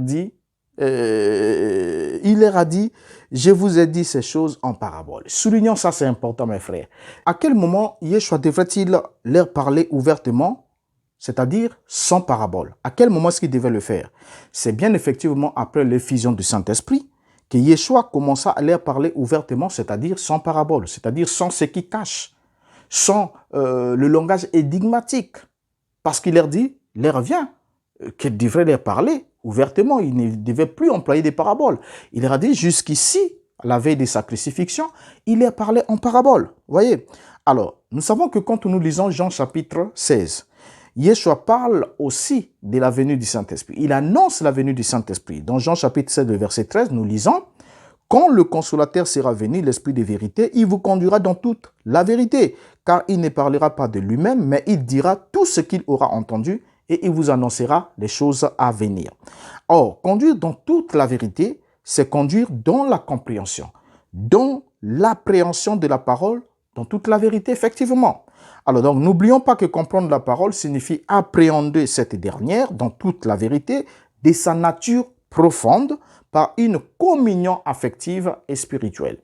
a dit, je vous ai dit ces choses en parabole. Soulignons ça, c'est important, mes frères. À quel moment Yeshua devrait-il leur parler ouvertement, c'est-à-dire sans parabole? À quel moment est-ce qu'il devait le faire? C'est bien effectivement après l'effusion du Saint-Esprit que Yeshua commença à leur parler ouvertement, c'est-à-dire sans parabole, c'est-à-dire sans ce qui cache, sans le langage énigmatique. Parce qu'il leur dit, l'heure vient, qu'il devrait leur parler ouvertement. Il ne devait plus employer des paraboles. Il leur a dit, jusqu'ici, à la veille de sa crucifixion, il leur parlait en parabole. Vous voyez? Alors, nous savons que quand nous lisons Jean chapitre 16, Yeshua parle aussi de la venue du Saint-Esprit. Il annonce la venue du Saint-Esprit. Dans Jean chapitre 16, verset 13, nous lisons, « Quand le consolateur sera venu, l'Esprit de vérité, il vous conduira dans toute la vérité, car il ne parlera pas de lui-même, mais il dira tout ce qu'il aura entendu et il vous annoncera les choses à venir. » Or, conduire dans toute la vérité, c'est conduire dans la compréhension, dans l'appréhension de la parole, dans toute la vérité, effectivement. Alors donc, n'oublions pas que comprendre la parole signifie appréhender cette dernière dans toute la vérité de sa nature profonde par une communion affective et spirituelle.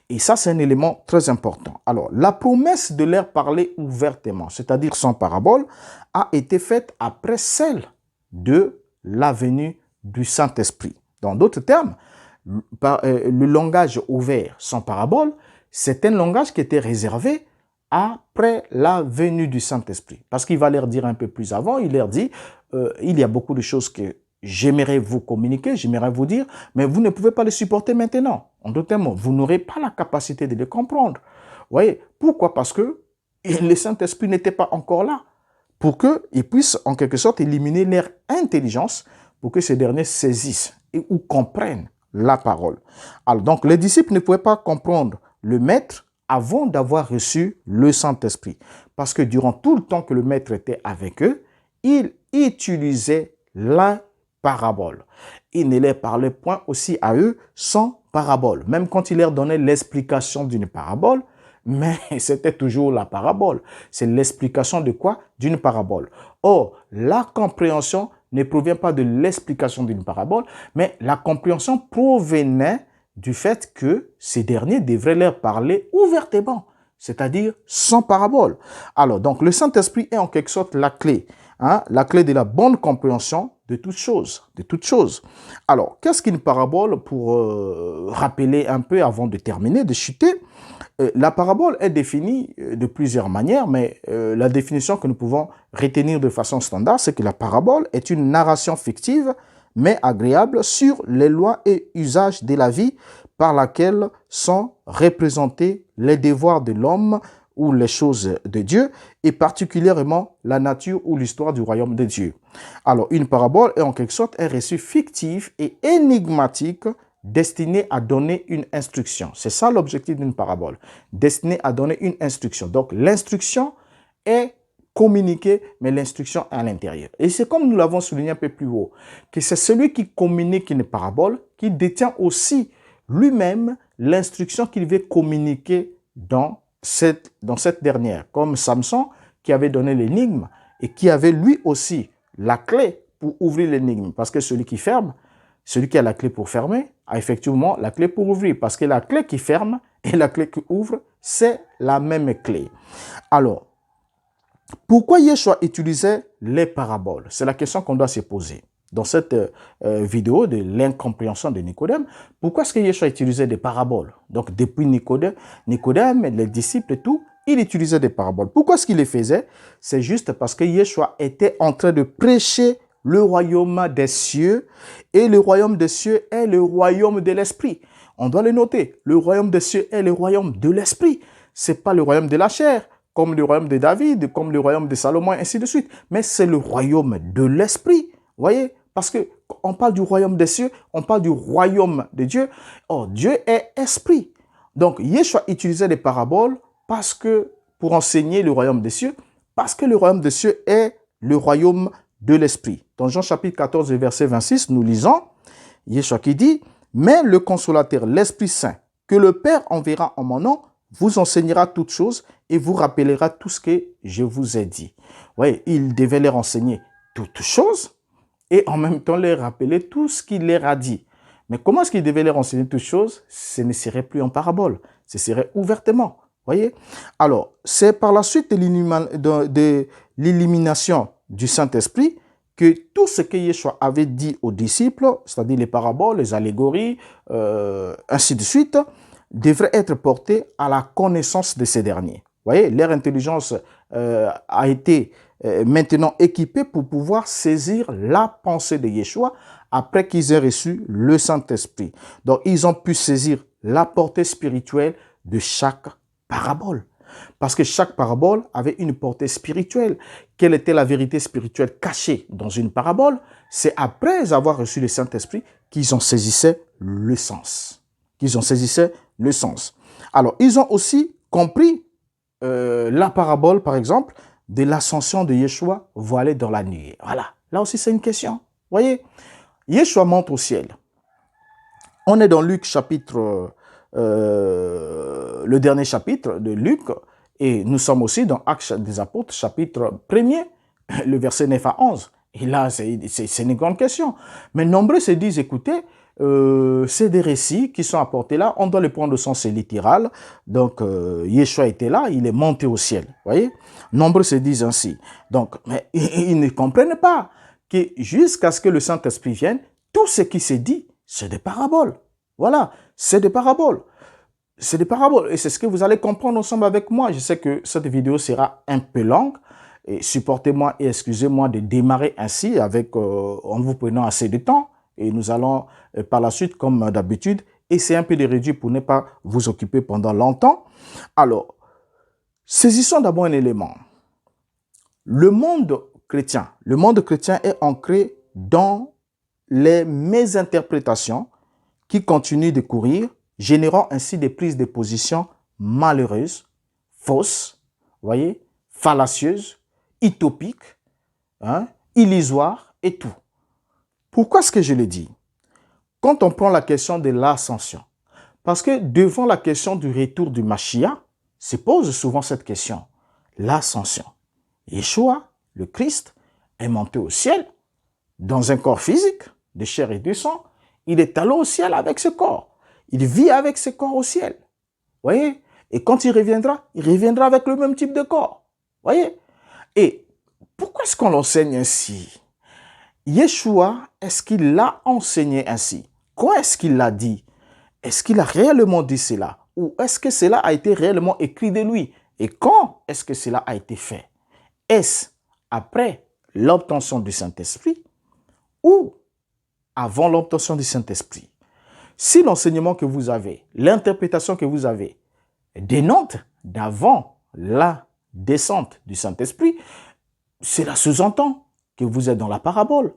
Et ça, c'est un élément très important. Alors, la promesse de leur parler ouvertement, c'est-à-dire sans parabole, a été faite après celle de la venue du Saint-Esprit. Dans d'autres termes, le langage ouvert sans parabole, c'est un langage qui était réservé après la venue du Saint-Esprit. Parce qu'il va leur dire un peu plus avant, il leur dit, il y a beaucoup de choses que j'aimerais vous communiquer, j'aimerais vous dire, mais vous ne pouvez pas les supporter maintenant. En d'autres mots, vous n'aurez pas la capacité de les comprendre. Vous voyez, pourquoi? Parce que le Saint-Esprit n'était pas encore là pour qu'il puisse en quelque sorte éliminer leur intelligence pour que ces derniers saisissent ou comprennent la parole. Alors donc, les disciples ne pouvaient pas comprendre le Maître avant d'avoir reçu le Saint-Esprit. Parce que durant tout le temps que le Maître était avec eux, il utilisait la parabole. Il ne leur parlait point aussi à eux sans parabole. Même quand il leur donnait l'explication d'une parabole, mais c'était toujours la parabole. C'est l'explication de quoi? D'une parabole. Or, la compréhension ne provient pas de l'explication d'une parabole, mais la compréhension provenait du fait que ces derniers devraient leur parler ouvertement, c'est-à-dire sans parabole. Alors, donc, le Saint-Esprit est en quelque sorte la clé, la clé de la bonne compréhension de toutes choses, Alors, qu'est-ce qu'une parabole? Pour rappeler un peu avant de terminer, de chuter, la parabole est définie de plusieurs manières, mais la définition que nous pouvons retenir de façon standard, c'est que la parabole est une narration fictive, mais agréable sur les lois et usages de la vie par laquelle sont représentés les devoirs de l'homme ou les choses de Dieu, et particulièrement la nature ou l'histoire du royaume de Dieu. Alors, une parabole est en quelque sorte un récit fictif et énigmatique destiné à donner une instruction. C'est ça l'objectif d'une parabole, destiné à donner une instruction. Donc, l'instruction est communiquée, mais l'instruction est à l'intérieur. Et c'est comme nous l'avons souligné un peu plus haut, que c'est celui qui communique une parabole qui détient aussi lui-même l'instruction qu'il veut communiquer dans cette dernière. Comme Samson qui avait donné l'énigme et qui avait lui aussi la clé pour ouvrir l'énigme. Parce que celui qui ferme, celui qui a la clé pour fermer, a effectivement la clé pour ouvrir. Parce que la clé qui ferme et la clé qui ouvre, c'est la même clé. Alors, pourquoi Yeshua utilisait les paraboles? C'est la question qu'on doit se poser. dans cette vidéo de l'incompréhension de Nicodème, pourquoi est-ce que Yeshua utilisait des paraboles? Donc, depuis Nicodème, les disciples et tout, il utilisait des paraboles. Pourquoi est-ce qu'il les faisait? C'est juste parce que Yeshua était en train de prêcher le royaume des cieux, et le royaume des cieux est le royaume de l'esprit. On doit le noter. Le royaume des cieux est le royaume de l'esprit. C'est pas le royaume de la chair, comme le royaume de David, comme le royaume de Salomon, ainsi de suite. Mais c'est le royaume de l'esprit. Voyez? Parce que on parle du royaume des cieux, on parle du royaume de Dieu. Or, Dieu est esprit. Donc, Yeshua utilisait des paraboles parce que, pour enseigner le royaume des cieux, parce que le royaume des cieux est le royaume de l'esprit. Dans Jean chapitre 14, verset 26, nous lisons Yeshua qui dit, « Mais le consolateur, l'Esprit Saint, que le Père enverra en mon nom, vous enseignera toutes choses et vous rappellera tout ce que je vous ai dit. » Vous voyez, il devait leur enseigner toutes choses et en même temps leur rappeler tout ce qu'il leur a dit. Mais comment est-ce qu'il devait leur enseigner toutes choses? Ce ne serait plus en parabole, ce serait ouvertement. Voyez? Alors, c'est par la suite de l'élimination du Saint-Esprit que tout ce que Yeshua avait dit aux disciples, c'est-à-dire les paraboles, les allégories, ainsi de suite, devrait être porté à la connaissance de ces derniers. Vous voyez, leur intelligence a été maintenant équipée pour pouvoir saisir la pensée de Yeshua après qu'ils aient reçu le Saint-Esprit. Donc, ils ont pu saisir la portée spirituelle de chaque parabole. Parce que chaque parabole avait une portée spirituelle. Quelle était la vérité spirituelle cachée dans une parabole? C'est après avoir reçu le Saint-Esprit qu'ils en saisissaient le sens. Alors, ils ont aussi compris la parabole, par exemple, de l'ascension de Yeshua voilé dans la nuit. Voilà, là aussi c'est une question. Voyez, Yeshua monte au ciel. On est dans Luc chapitre le dernier chapitre de Luc, et nous sommes aussi dans Actes des Apôtres, chapitre 1er, le verset 9 à 11. Et là, c'est une grande question. Mais nombreux se disent, écoutez, c'est des récits qui sont apportés là, on doit les prendre au sens littéral. Donc, Yeshua était là, il est monté au ciel. Voyez? Nombreux se disent ainsi. Donc, mais ils ne comprennent pas que jusqu'à ce que le Saint-Esprit vienne, tout ce qui s'est dit, c'est des paraboles. Voilà, c'est des paraboles. C'est des paraboles et c'est ce que vous allez comprendre ensemble avec moi. Je sais que cette vidéo sera un peu longue et supportez-moi et excusez-moi de démarrer ainsi avec en vous prenant assez de temps et nous allons par la suite, comme d'habitude, essayer un peu de réduire pour ne pas vous occuper pendant longtemps. Alors, saisissons d'abord un élément. Le monde chrétien est ancré dans les mésinterprétations qui continuent de courir, générant ainsi des prises de position malheureuses, fausses, voyez, fallacieuses, utopiques, illusoires et tout. Pourquoi est-ce que je le dis? Quand on prend la question de l'ascension, parce que devant la question du retour du Mashiach, se pose souvent cette question, l'ascension. Yeshua, le Christ, est monté au ciel dans un corps physique, de chair et de sang. Il est allé au ciel avec ce corps. Il vit avec ce corps au ciel. Voyez? Et quand il reviendra avec le même type de corps. Voyez? Et pourquoi est-ce qu'on l'enseigne ainsi? Yeshua, est-ce qu'il l'a enseigné ainsi? Quand est-ce qu'il l'a dit? Est-ce qu'il a réellement dit cela? Ou est-ce que cela a été réellement écrit de lui? Et quand est-ce que cela a été fait? Est-ce après l'obtention du Saint-Esprit ou avant l'obtention du Saint-Esprit? Si l'enseignement que vous avez, l'interprétation que vous avez dénote d'avant la descente du Saint-Esprit, cela sous-entend que vous êtes dans la parabole.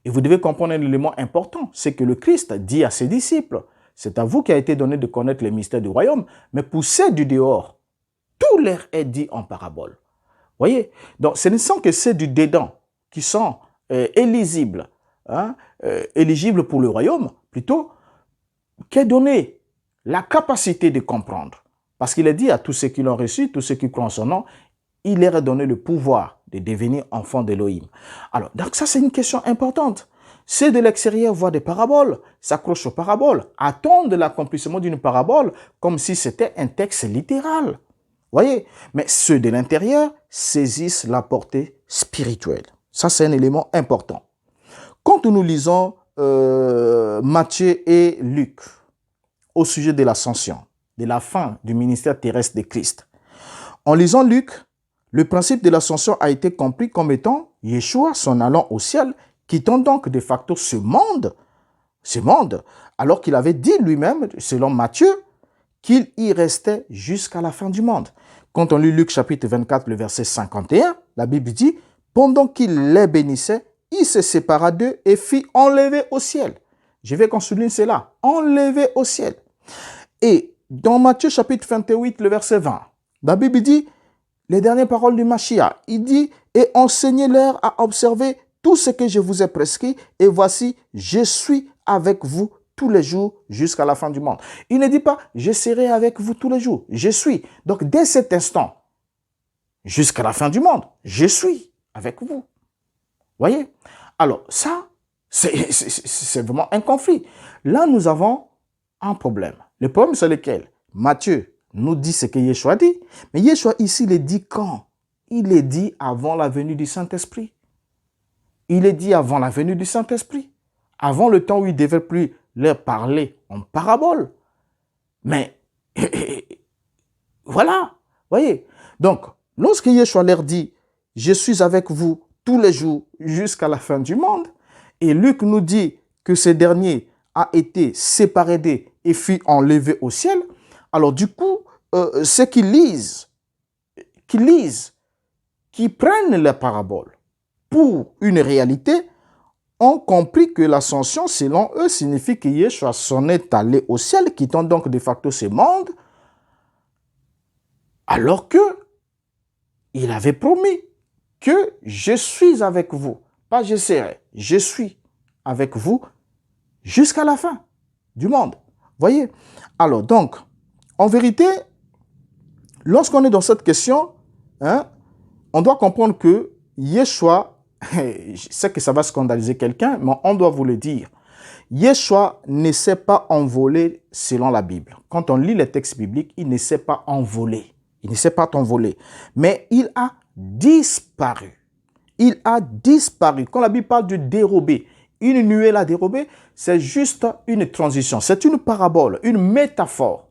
Et vous devez comprendre un élément important, c'est que le Christ dit à ses disciples, c'est à vous qui a été donné de connaître les mystères du royaume, mais pour ceux du dehors, tout leur est dit en parabole. Voyez? Donc, ce ne sont que ceux du dedans qui sont éligibles, éligibles pour le royaume, plutôt, qu'est donné la capacité de comprendre. Parce qu'il a dit à tous ceux qui l'ont reçu, tous ceux qui croient en son nom, il leur a donné le pouvoir de devenir enfants d'Élohim. Alors, donc ça, c'est une question importante. Ceux de l'extérieur voient des paraboles, s'accrochent aux paraboles, attendent l'accomplissement d'une parabole comme si c'était un texte littéral. Voyez? Mais ceux de l'intérieur saisissent la portée spirituelle. Ça, c'est un élément important. Quand nous lisons Matthieu et Luc au sujet de l'ascension, de la fin du ministère terrestre de Christ, en lisant Luc, le principe de l'ascension a été compris comme étant Yeshua s'en allant au ciel, quittant donc de facto ce monde, alors qu'il avait dit lui-même, selon Matthieu, qu'il y restait jusqu'à la fin du monde. Quand on lit Luc chapitre 24, le verset 51, la Bible dit, pendant qu'il les bénissait, il se sépara d'eux et fit enlever au ciel. Je vais qu'on souligne cela, enlever au ciel. Et dans Matthieu chapitre 28, le verset 20, la Bible dit, les dernières paroles du Mashiach, il dit, et enseignez-leur à observer tout ce que je vous ai prescrit, et voici, je suis avec vous tous les jours jusqu'à la fin du monde. Il ne dit pas, je serai avec vous tous les jours. Je suis. Donc, dès cet instant, jusqu'à la fin du monde, je suis avec vous. Voyez? Alors, ça, c'est vraiment un conflit. Là, nous avons un problème. Le problème, c'est lequel? Matthieu nous dit ce que Yeshua dit. Mais Yeshua, ici, il est dit quand? Il est dit avant la venue du Saint-Esprit. Il est dit avant la venue du Saint-Esprit. Avant le temps où il ne devait plus leur parler en parabole. Mais, voilà, voyez. Donc, lorsque Yeshua leur dit, je suis avec vous tous les jours jusqu'à la fin du monde, et Luc nous dit que ce dernier a été séparé d'eux et fut enlevé au ciel, alors du coup, ceux qui lisent, qui prennent la parabole pour une réalité, ont compris que l'ascension, selon eux, signifie que Yeshua s'en est allé au ciel, quittant donc de facto ce monde, alors que il avait promis que je suis avec vous. Pas je serai, je suis avec vous jusqu'à la fin du monde. Voyez? Alors donc, en vérité, lorsqu'on est dans cette question, on doit comprendre que Yeshua, je sais que ça va scandaliser quelqu'un, mais on doit vous le dire. Yeshua ne s'est pas envolé selon la Bible. Quand on lit les textes bibliques, il ne s'est pas envolé. Il ne s'est pas envolé. Mais il a disparu. Il a disparu. Quand la Bible parle de dérober, une nuée à dérober, c'est juste une transition. C'est une parabole, une métaphore.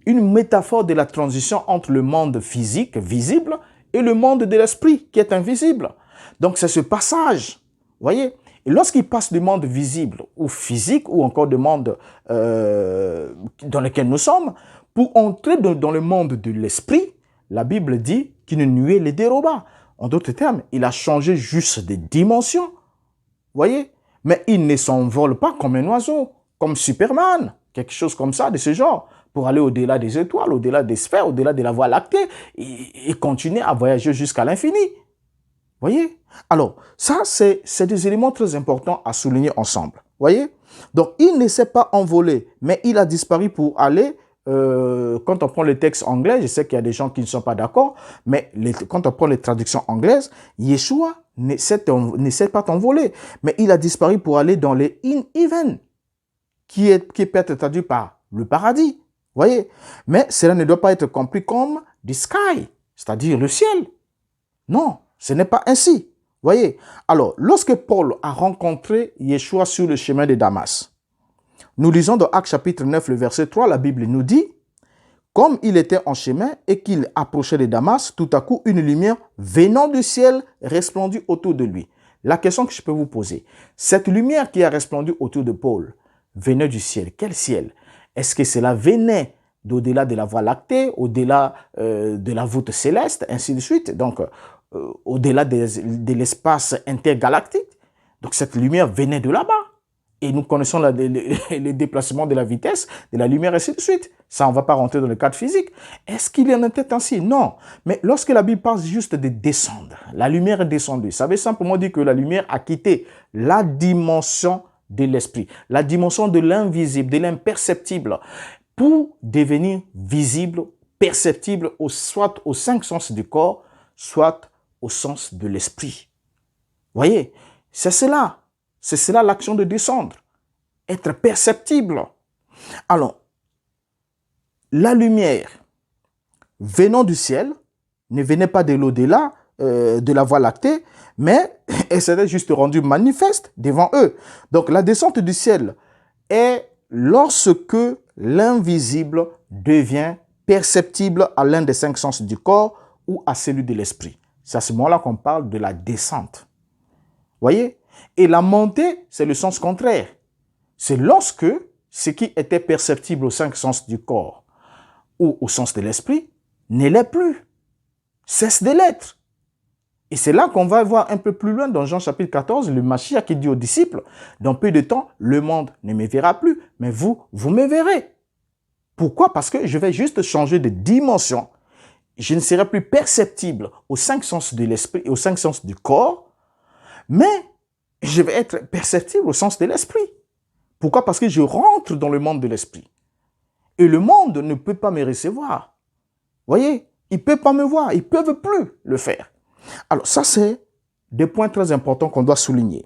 Une métaphore de la transition entre le monde physique, visible, et le monde de l'esprit, qui est invisible. Donc, c'est ce passage, voyez. Et lorsqu'il passe du monde visible ou physique, ou encore du monde dans lequel nous sommes, pour entrer dans le monde de l'esprit, la Bible dit qu'une nuée les déroba. En d'autres termes, il a changé juste de dimension, voyez. Mais il ne s'envole pas comme un oiseau, comme Superman, quelque chose comme ça, de ce genre, pour aller au-delà des étoiles, au-delà des sphères, au-delà de la Voie lactée, et continuer à voyager jusqu'à l'infini. Voyez? Alors, ça, c'est des éléments très importants à souligner ensemble. Voyez? Donc, il ne s'est pas envolé, mais il a disparu pour aller, quand on prend le texte anglais, je sais qu'il y a des gens qui ne sont pas d'accord, mais quand on prend les traductions anglaises, Yeshua ne s'est pas envolé, mais il a disparu pour aller dans les in heaven, qui peut être traduit par le paradis. Voyez? Mais cela ne doit pas être compris comme the sky, c'est-à-dire le ciel. Non, ce n'est pas ainsi. Voyez? Alors, lorsque Paul a rencontré Yeshua sur le chemin de Damas, nous lisons dans Actes chapitre 9, le verset 3, la Bible nous dit, comme il était en chemin et qu'il approchait de Damas, tout à coup, une lumière venant du ciel resplendit autour de lui. La question que je peux vous poser, cette lumière qui a resplendu autour de Paul venait du ciel. Quel ciel? Est-ce que cela venait d'au-delà de la Voie lactée, au-delà de la voûte céleste, ainsi de suite, donc au-delà de l'espace intergalactique? Donc cette lumière venait de là-bas. Et nous connaissons les déplacements de la vitesse, de la lumière, ainsi de suite. Ça, on ne va pas rentrer dans le cadre physique. Est-ce qu'il y en était ainsi? Non. Mais lorsque la Bible parle juste de descendre, la lumière est descendue. Ça veut simplement dire que la lumière a quitté la dimension de l'esprit, la dimension de l'invisible, de l'imperceptible, pour devenir visible, perceptible, soit aux 5 sens du corps, soit au sens de l'esprit. Voyez, c'est cela. C'est cela l'action de descendre. Être perceptible. Alors, la lumière venant du ciel ne venait pas de l'au-delà, de la Voie lactée, mais elle s'était juste rendue manifeste devant eux. Donc la descente du ciel est lorsque l'invisible devient perceptible à l'un des 5 sens du corps ou à celui de l'esprit. C'est à ce moment-là qu'on parle de la descente. Voyez? Et la montée, c'est le sens contraire. C'est lorsque ce qui était perceptible aux 5 sens du corps ou au sens de l'esprit ne l'est plus, cesse de l'être. Et c'est là qu'on va voir un peu plus loin dans Jean chapitre 14, le Mashiach qui dit aux disciples, dans peu de temps, le monde ne me verra plus, mais vous me verrez. Pourquoi? Parce que je vais juste changer de dimension. Je ne serai plus perceptible aux 5 sens de l'esprit et aux 5 sens du corps, mais je vais être perceptible au sens de l'esprit. Pourquoi? Parce que je rentre dans le monde de l'esprit. Et le monde ne peut pas me recevoir. Voyez? Ils ne peuvent pas me voir. Ils ne peuvent plus le faire. Alors, ça, c'est des points très importants qu'on doit souligner.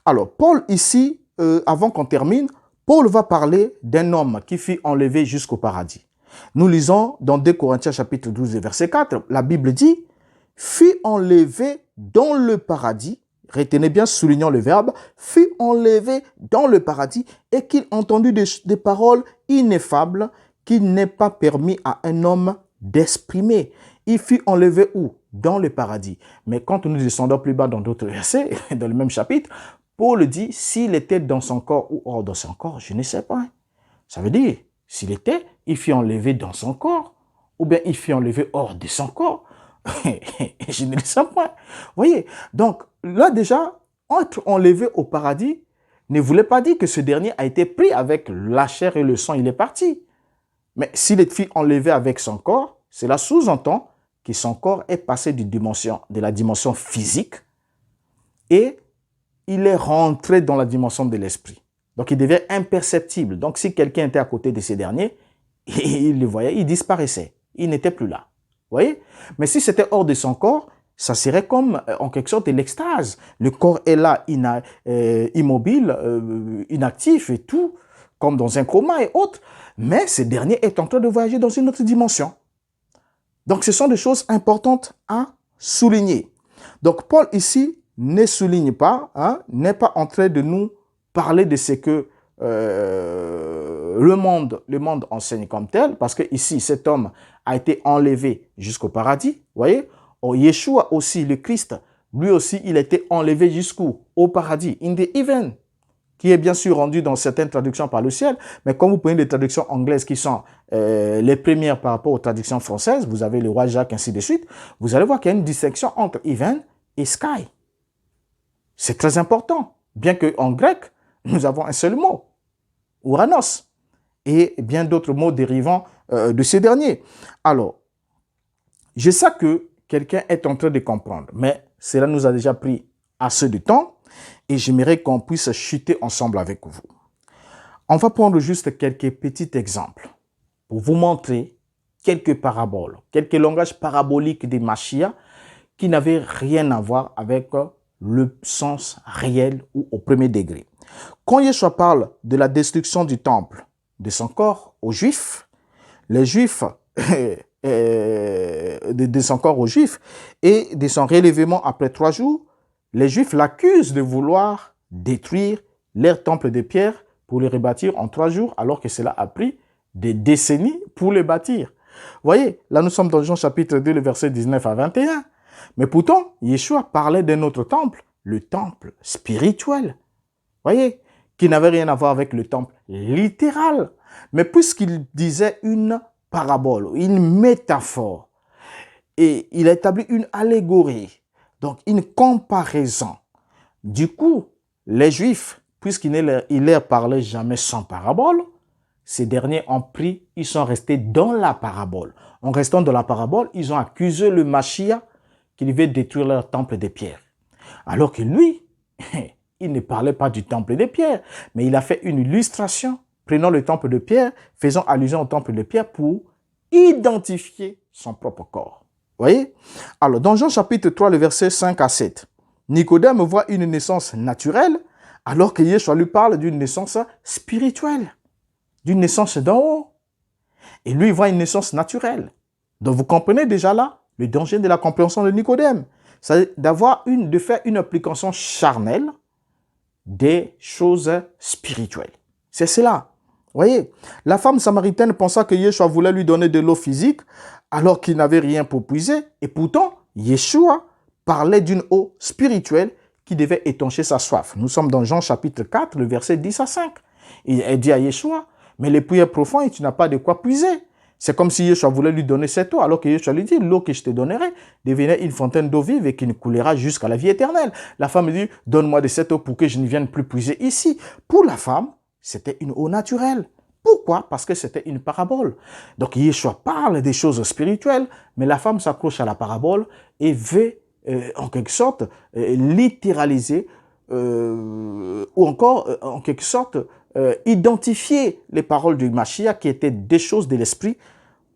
Alors, Paul, ici, avant qu'on termine, Paul va parler d'un homme qui fut enlevé jusqu'au paradis. Nous lisons dans 2 Corinthiens chapitre 12 verset 4, la Bible dit « fut enlevé dans le paradis ». Retenez bien, soulignons le verbe, fut enlevé dans le paradis et qu'il entendit des paroles ineffables qu'il n'est pas permis à un homme d'exprimer. Il fut enlevé où? Dans le paradis. Mais quand nous descendons plus bas dans d'autres versets, dans le même chapitre, Paul dit, s'il était dans son corps ou hors de son corps, je ne sais pas. Ça veut dire, s'il était, il fut enlevé dans son corps, ou bien il fut enlevé hors de son corps. Je ne le sais pas. Voyez, donc là déjà, être enlevé au paradis ne voulait pas dire que ce dernier a été pris avec la chair et le sang, il est parti. Mais s'il est enlevé avec son corps, cela sous-entend que son corps est passé de la dimension physique et il est rentré dans la dimension de l'esprit. Donc il devient imperceptible. Donc si quelqu'un était à côté de ces derniers, il le voyait, il disparaissait. Il n'était plus là. Vous voyez? Mais si c'était hors de son corps, ça serait comme en quelque sorte de l'extase. Le corps est là, immobile, inactif et tout, comme dans un coma et autres. Mais ce dernier est en train de voyager dans une autre dimension. Donc ce sont des choses importantes à souligner. Donc Paul ici ne souligne pas, n'est pas en train de nous parler de ce que le monde enseigne comme tel, parce que ici cet homme a été enlevé jusqu'au paradis, voyez. Oh, Yeshua aussi, le Christ, lui aussi, il a été enlevé jusqu'où? Au paradis, in the heaven, qui est bien sûr rendu dans certaines traductions par le ciel, mais quand vous prenez les traductions anglaises qui sont les premières par rapport aux traductions françaises, vous avez le roi Jacques, ainsi de suite, vous allez voir qu'il y a une distinction entre heaven et sky. C'est très important, bien qu'en grec, nous avons un seul mot, Uranos, et bien d'autres mots dérivant de ces derniers. Alors, je sais que quelqu'un est en train de comprendre, mais cela nous a déjà pris assez de temps et j'aimerais qu'on puisse chuter ensemble avec vous. On va prendre juste quelques petits exemples pour vous montrer quelques paraboles, quelques langages paraboliques des Mashiach qui n'avaient rien à voir avec le sens réel ou au premier degré. Quand Yeshua parle de la destruction du temple, de son corps aux Juifs, les Juifs, de son corps aux Juifs et de son relèvement après 3 jours, les Juifs l'accusent de vouloir détruire leur temple de pierre pour le rebâtir en 3 jours, alors que cela a pris des décennies pour le bâtir. Voyez, là nous sommes dans Jean chapitre 2, le verset 19 à 21. Mais pourtant, Yeshua parlait d'un autre temple, le temple spirituel. Voyez, qui n'avait rien à voir avec le temple littéral. Mais puisqu'il disait une parabole, une métaphore, et il a établi une allégorie, donc une comparaison. Du coup, les Juifs, puisqu'il ne leur parlait jamais sans parabole, ces derniers ont pris, ils sont restés dans la parabole. En restant dans la parabole, ils ont accusé le Mashiach qu'il devait détruire leur temple de pierre. Alors que lui, il ne parlait pas du temple de pierre, mais il a fait une illustration, prenant le temple de pierre, faisant allusion au temple de pierre pour identifier son propre corps. Vous voyez? Alors, dans Jean chapitre 3, le verset 5 à 7, Nicodème voit une naissance naturelle, alors que Yeshua lui parle d'une naissance spirituelle, d'une naissance d'en haut. Et lui, il voit une naissance naturelle. Donc, vous comprenez déjà là le danger de la compréhension de Nicodème. C'est de faire une application charnelle des choses spirituelles. C'est cela. Voyez, la femme samaritaine pensa que Yeshua voulait lui donner de l'eau physique alors qu'il n'avait rien pour puiser. Et pourtant, Yeshua parlait d'une eau spirituelle qui devait étancher sa soif. Nous sommes dans Jean chapitre 4, le verset 10 à 5. Il dit à Yeshua, mais le puits est profond et tu n'as pas de quoi puiser. C'est comme si Yeshua voulait lui donner cette eau, alors que Yeshua lui dit, l'eau que je te donnerai devenait une fontaine d'eau vive et qui ne coulera jusqu'à la vie éternelle. La femme dit, donne-moi de cette eau pour que je ne vienne plus puiser ici. Pour la femme, c'était une eau naturelle. Pourquoi? Parce que c'était une parabole. Donc Yeshua parle des choses spirituelles, mais la femme s'accroche à la parabole et veut, en quelque sorte, littéraliser ou encore, en quelque sorte, identifier les paroles du Mashiach qui étaient des choses de l'esprit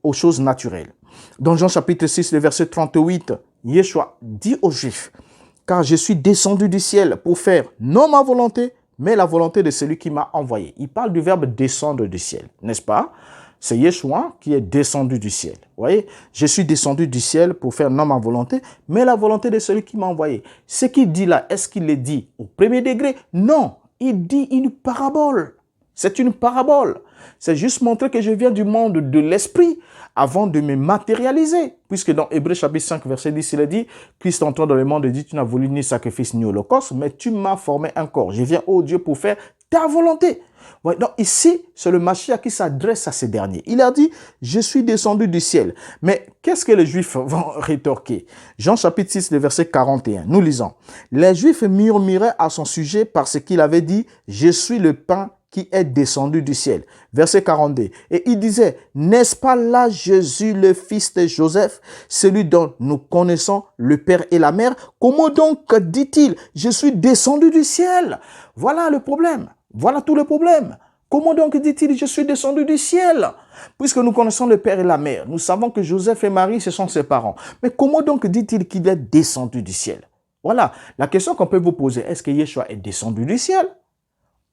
aux choses naturelles. Dans Jean chapitre 6, le verset 38, Yeshua dit aux Juifs, « Car je suis descendu du ciel pour faire non ma volonté, mais la volonté de celui qui m'a envoyé. » Il parle du verbe « descendre du ciel », n'est-ce pas? C'est Yeshua qui est descendu du ciel. Vous voyez, je suis descendu du ciel pour faire non ma volonté, mais la volonté de celui qui m'a envoyé. Ce qu'il dit là, est-ce qu'il le dit au premier degré? Non, il dit une parabole. C'est une parabole. C'est juste montrer que je viens du monde de l'esprit avant de me matérialiser. Puisque dans Hébreux chapitre 5, verset 10, il a dit, Christ entrant dans le monde et dit, tu n'as voulu ni sacrifice ni holocauste, mais tu m'as formé un corps. Je viens, ô Dieu, pour faire ta volonté. Ouais, donc ici, c'est le Mashiach qui s'adresse à ces derniers. Il a dit, je suis descendu du ciel. Mais qu'est-ce que les Juifs vont rétorquer? Jean chapitre 6, le verset 41, nous lisons. Les Juifs murmuraient à son sujet parce qu'il avait dit, je suis le pain qui est descendu du ciel. Verset 42. Et il disait, n'est-ce pas là Jésus, le fils de Joseph, celui dont nous connaissons le père et la mère? Comment donc dit-il, je suis descendu du ciel? Voilà le problème. Voilà tout le problème. Comment donc dit-il, je suis descendu du ciel? Puisque nous connaissons le père et la mère, nous savons que Joseph et Marie, ce sont ses parents. Mais comment donc dit-il qu'il est descendu du ciel? Voilà la question qu'on peut vous poser. Est-ce que Yeshua est descendu du ciel?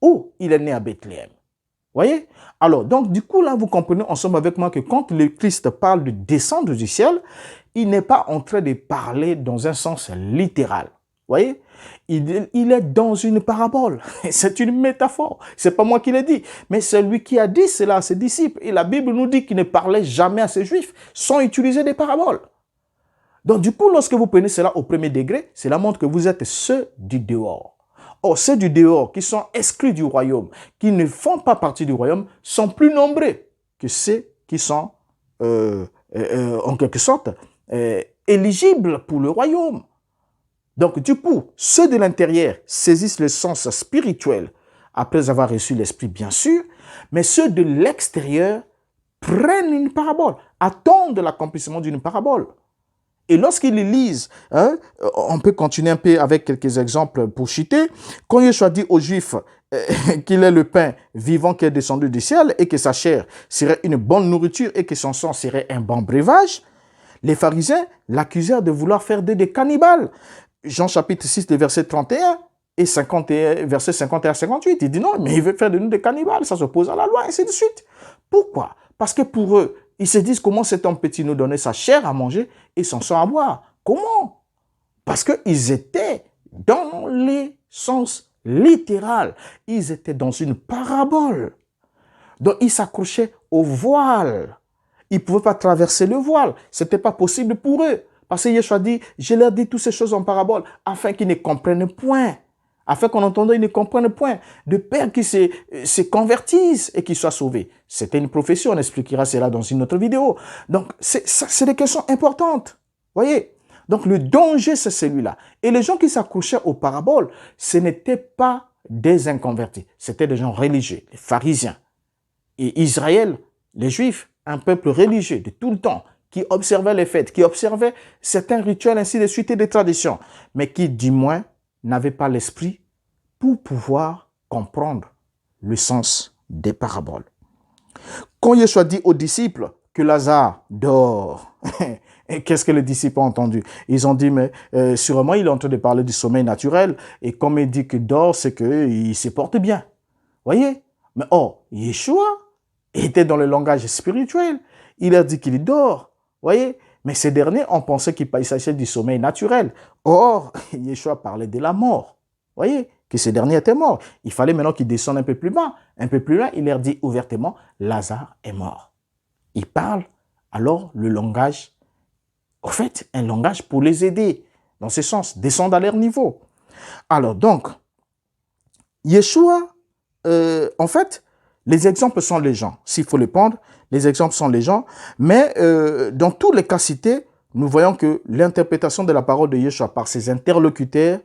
Ou il est né à Bethléem? Voyez? Alors, donc, du coup, là, vous comprenez ensemble avec moi que quand le Christ parle de descendre du ciel, il n'est pas en train de parler dans un sens littéral. Voyez? Il est dans une parabole. C'est une métaphore. C'est pas moi qui l'ai dit. Mais c'est lui qui a dit cela à ses disciples. Et la Bible nous dit qu'il ne parlait jamais à ses Juifs sans utiliser des paraboles. Donc, du coup, lorsque vous prenez cela au premier degré, cela montre que vous êtes ceux du dehors. Or, ceux du dehors qui sont exclus du royaume, qui ne font pas partie du royaume, sont plus nombreux que ceux qui sont, en quelque sorte, éligibles pour le royaume. Donc, du coup, ceux de l'intérieur saisissent le sens spirituel après avoir reçu l'esprit, bien sûr, mais ceux de l'extérieur prennent une parabole, attendent l'accomplissement d'une parabole. Et lorsqu'ils les lisent, hein, on peut continuer un peu avec quelques exemples pour citer. Quand Yeshua dit aux Juifs qu'il est le pain vivant qui est descendu du ciel et que sa chair serait une bonne nourriture et que son sang serait un bon breuvage, les pharisiens l'accusèrent de vouloir faire des cannibales. Jean chapitre 6, verset 31 et 51, verset 51 à 58, il dit non, mais il veut faire de nous des cannibales, ça s'oppose à la loi, et ainsi de suite. Pourquoi? Parce que pour eux, ils se disent comment cet homme peut-il nous donner sa chair à manger et son sang à boire? Comment? Parce qu'ils étaient dans les sens littéral. Ils étaient dans une parabole. Donc ils s'accrochaient au voile. Ils ne pouvaient pas traverser le voile. Ce n'était pas possible pour eux. Parce que Yeshua dit, je leur dis toutes ces choses en parabole afin qu'ils ne comprennent point. Afin qu'on entende, ils ne comprennent point. De peur qu'ils se convertissent et qu'ils soient sauvés. C'était une prophétie, on expliquera cela dans une autre vidéo. Donc, c'est des questions importantes. Voyez? Donc, le danger, c'est celui-là. Et les gens qui s'accrochaient aux paraboles, ce n'étaient pas des inconvertis. C'était des gens religieux, les pharisiens. Et Israël, les Juifs, un peuple religieux de tout le temps, qui observait les fêtes, qui observait certains rituels, ainsi de suite, et des traditions, mais qui, du moins, n'avaient pas l'esprit pour pouvoir comprendre le sens des paraboles. Quand Yeshua dit aux disciples que Lazare dort, qu'est-ce que les disciples ont entendu? Ils ont dit, mais sûrement il est en train de parler du sommeil naturel, et comme il dit que dort, c'est qu'il se porte bien. Voyez? Mais Yeshua était dans le langage spirituel. Il a dit qu'il dort. Voyez? Mais ces derniers ont pensé qu'il s'agissait du sommeil naturel. Or, Yeshua parlait de la mort. Vous voyez, que ces derniers étaient morts. Il fallait maintenant qu'ils descendent un peu plus bas. Un peu plus loin, il leur dit ouvertement, Lazare est mort. Il parle alors le langage, en fait, un langage pour les aider. Dans ce sens, descendre à leur niveau. Alors donc, Yeshua, en fait, les exemples sont les gens. S'il faut les prendre, les exemples sont les gens. Mais dans tous les cas cités, nous voyons que l'interprétation de la parole de Yeshua par ses interlocuteurs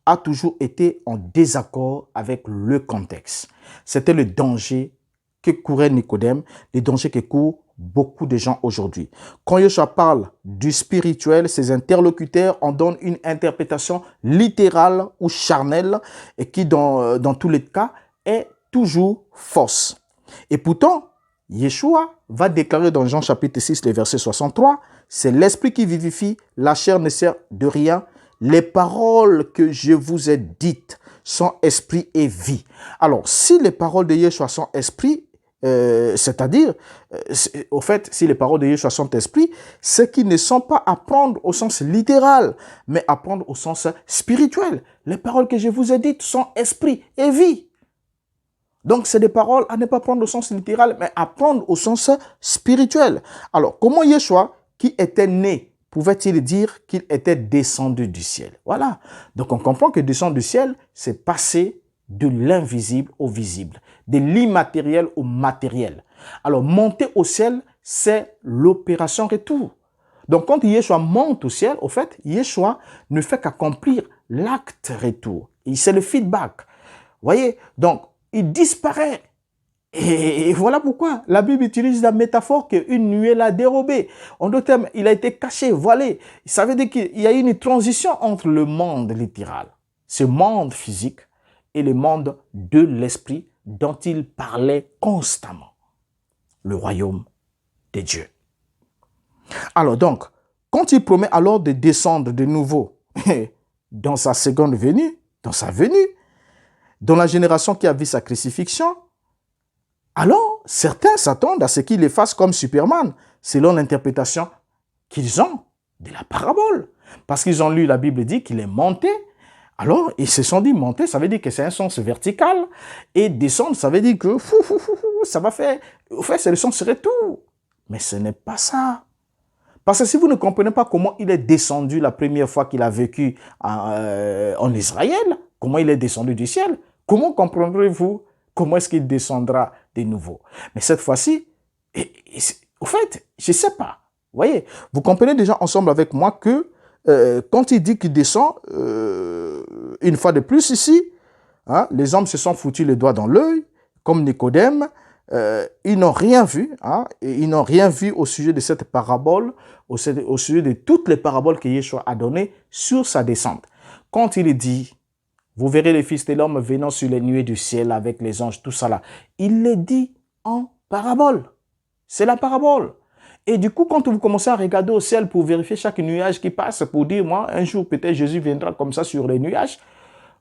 a toujours été en désaccord avec le contexte. C'était le danger que courait Nicodème, les dangers que courent beaucoup de gens aujourd'hui. Quand Yeshua parle du spirituel, ses interlocuteurs en donnent une interprétation littérale ou charnelle et qui, dans tous les cas, est toujours fausse. Et pourtant, Yeshua va déclarer dans Jean chapitre 6, le verset 63, « C'est l'esprit qui vivifie, la chair ne sert de rien. Les paroles que je vous ai dites sont esprit et vie. » Alors, si les paroles de Yeshua sont esprit, c'est-à-dire, au fait, si les paroles de Yeshua sont esprit, c'est qu'ils ne sont pas à prendre au sens littéral, mais à prendre au sens spirituel. Les paroles que je vous ai dites sont esprit et vie. Donc, c'est des paroles à ne pas prendre au sens littéral, mais à prendre au sens spirituel. Alors, comment Yeshua, qui était né, pouvait-il dire qu'il était descendu du ciel? Voilà. Donc, on comprend que descendre du ciel, c'est passer de l'invisible au visible, de l'immatériel au matériel. Alors, monter au ciel, c'est l'opération retour. Donc, quand Yeshua monte au ciel, au fait, Yeshua ne fait qu'accomplir l'acte retour. Et c'est le feedback. Vous voyez? Donc, il disparaît. Et voilà pourquoi la Bible utilise la métaphore qu'une nuée l'a dérobé. En d'autres termes, il a été caché, voilé. Ça veut dire qu'il y a une transition entre le monde littéral, ce monde physique, et le monde de l'esprit dont il parlait constamment. Le royaume de Dieu. Alors donc, quand il promet alors de descendre de nouveau dans sa seconde venue, dans sa venue, dans la génération qui a vu sa crucifixion, alors certains s'attendent à ce qu'il les fasse comme Superman, selon l'interprétation qu'ils ont de la parabole. Parce qu'ils ont lu, la Bible dit qu'il est monté. Alors, ils se sont dit monter, ça veut dire que c'est un sens vertical. Et descendre, ça veut dire que ça va faire... En fait, c'est le sens retour. Mais ce n'est pas ça. Parce que si vous ne comprenez pas comment il est descendu la première fois qu'il a vécu en Israël, comment il est descendu du ciel, comment comprendrez-vous comment est-ce qu'il descendra de nouveau? Mais cette fois-ci, au fait, je ne sais pas. Vous voyez, vous comprenez déjà ensemble avec moi que quand il dit qu'il descend, une fois de plus ici, hein, les hommes se sont foutus les doigts dans l'œil, comme Nicodème, ils n'ont rien vu, hein, et ils n'ont rien vu au sujet de cette parabole, au sujet de toutes les paraboles que Yeshua a données sur sa descente. Quand il dit, vous verrez le Fils de l'homme venant sur les nuées du ciel avec les anges, tout ça là, il le dit en parabole. C'est la parabole. Et du coup, quand vous commencez à regarder au ciel pour vérifier chaque nuage qui passe, pour dire, moi, un jour, peut-être Jésus viendra comme ça sur les nuages,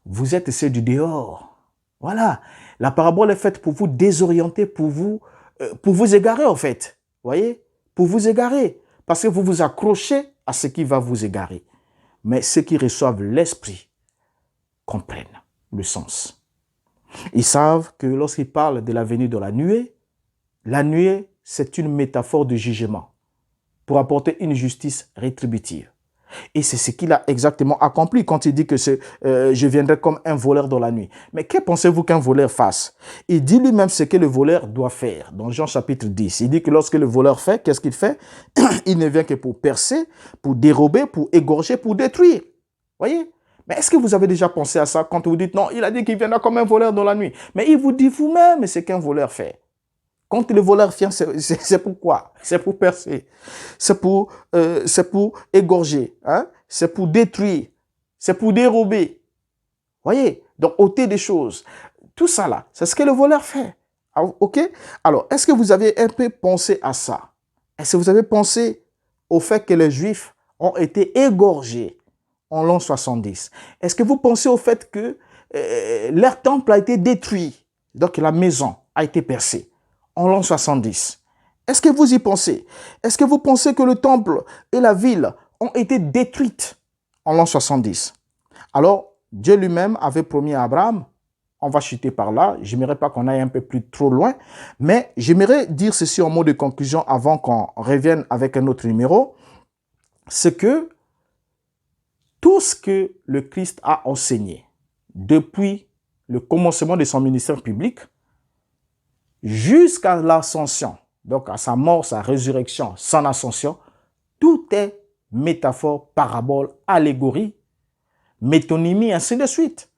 vous êtes ceux du dehors. Voilà. La parabole est faite pour vous désorienter, pour vous égarer, en fait. Vous voyez? Pour vous égarer. Parce que vous vous accrochez à ce qui va vous égarer. Mais ceux qui reçoivent l'esprit comprennent le sens. Ils savent que lorsqu'ils parlent de la venue de la nuée, c'est une métaphore de jugement pour apporter une justice rétributive. Et c'est ce qu'il a exactement accompli quand il dit que je viendrai comme un voleur dans la nuit. Mais que pensez-vous qu'un voleur fasse? Il dit lui-même ce que le voleur doit faire. Dans Jean chapitre 10, il dit que lorsque le voleur fait, qu'est-ce qu'il fait? Il ne vient que pour percer, pour dérober, pour égorger, pour détruire. Voyez? Mais est-ce que vous avez déjà pensé à ça quand vous dites non, il a dit qu'il viendra comme un voleur dans la nuit. Mais il vous dit vous-même ce qu'un voleur fait. Quand le voleur vient, c'est pourquoi? C'est pour percer, c'est pour égorger, hein? C'est pour détruire, c'est pour dérober. Voyez? Donc, ôter des choses. Tout ça là, c'est ce que le voleur fait. Ok? Alors, est-ce que vous avez un peu pensé à ça? Est-ce que vous avez pensé au fait que les Juifs ont été égorgés en l'an 70? Est-ce que vous pensez au fait que leur temple a été détruit? Donc, la maison a été percée en l'an 70. Est-ce que vous y pensez? Est-ce que vous pensez que le temple et la ville ont été détruites en l'an 70? Alors, Dieu lui-même avait promis à Abraham, on va chuter par là, j'aimerais pas qu'on aille un peu plus trop loin, mais j'aimerais dire ceci en mot de conclusion avant qu'on revienne avec un autre numéro, c'est que tout ce que le Christ a enseigné depuis le commencement de son ministère public jusqu'à l'ascension, donc à sa mort, sa résurrection, son ascension, tout est métaphore, parabole, allégorie, métonymie, ainsi de suite.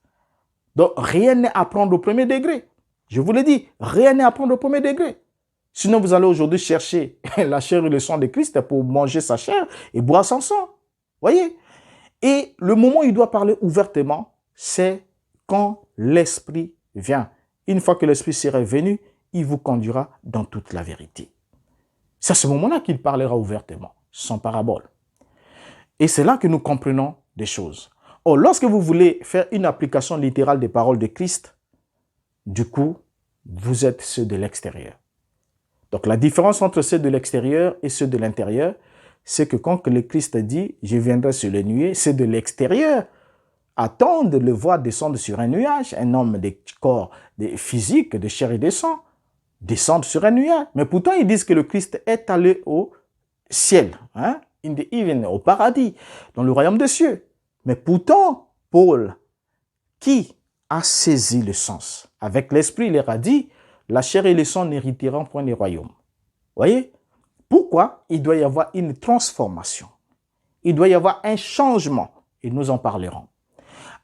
Donc, rien n'est à prendre au premier degré. Je vous l'ai dit, rien n'est à prendre au premier degré. Sinon, vous allez aujourd'hui chercher la chair et le sang de Christ pour manger sa chair et boire son sang. Voyez? Et le moment où il doit parler ouvertement, c'est quand l'Esprit vient. Une fois que l'Esprit sera venu, il vous conduira dans toute la vérité. C'est à ce moment-là qu'il parlera ouvertement, sans parabole. Et c'est là que nous comprenons des choses. Or, lorsque vous voulez faire une application littérale des paroles de Christ, du coup, vous êtes ceux de l'extérieur. Donc, la différence entre ceux de l'extérieur et ceux de l'intérieur, c'est que quand le Christ dit « Je viendrai sur les nuées », ceux de l'extérieur attendent de le voir descendre sur un nuage, un homme de corps physique, de chair et de sang, descendre sur un nuage. Mais pourtant, ils disent que le Christ est allé au ciel, hein? In the heaven, au paradis, dans le royaume des cieux. Mais pourtant, Paul, qui a saisi le sens, avec l'esprit, il leur a dit, la chair et le sang n'hériteront point les royaumes. Voyez? Pourquoi? Il doit y avoir une transformation. Il doit y avoir un changement. Et nous en parlerons.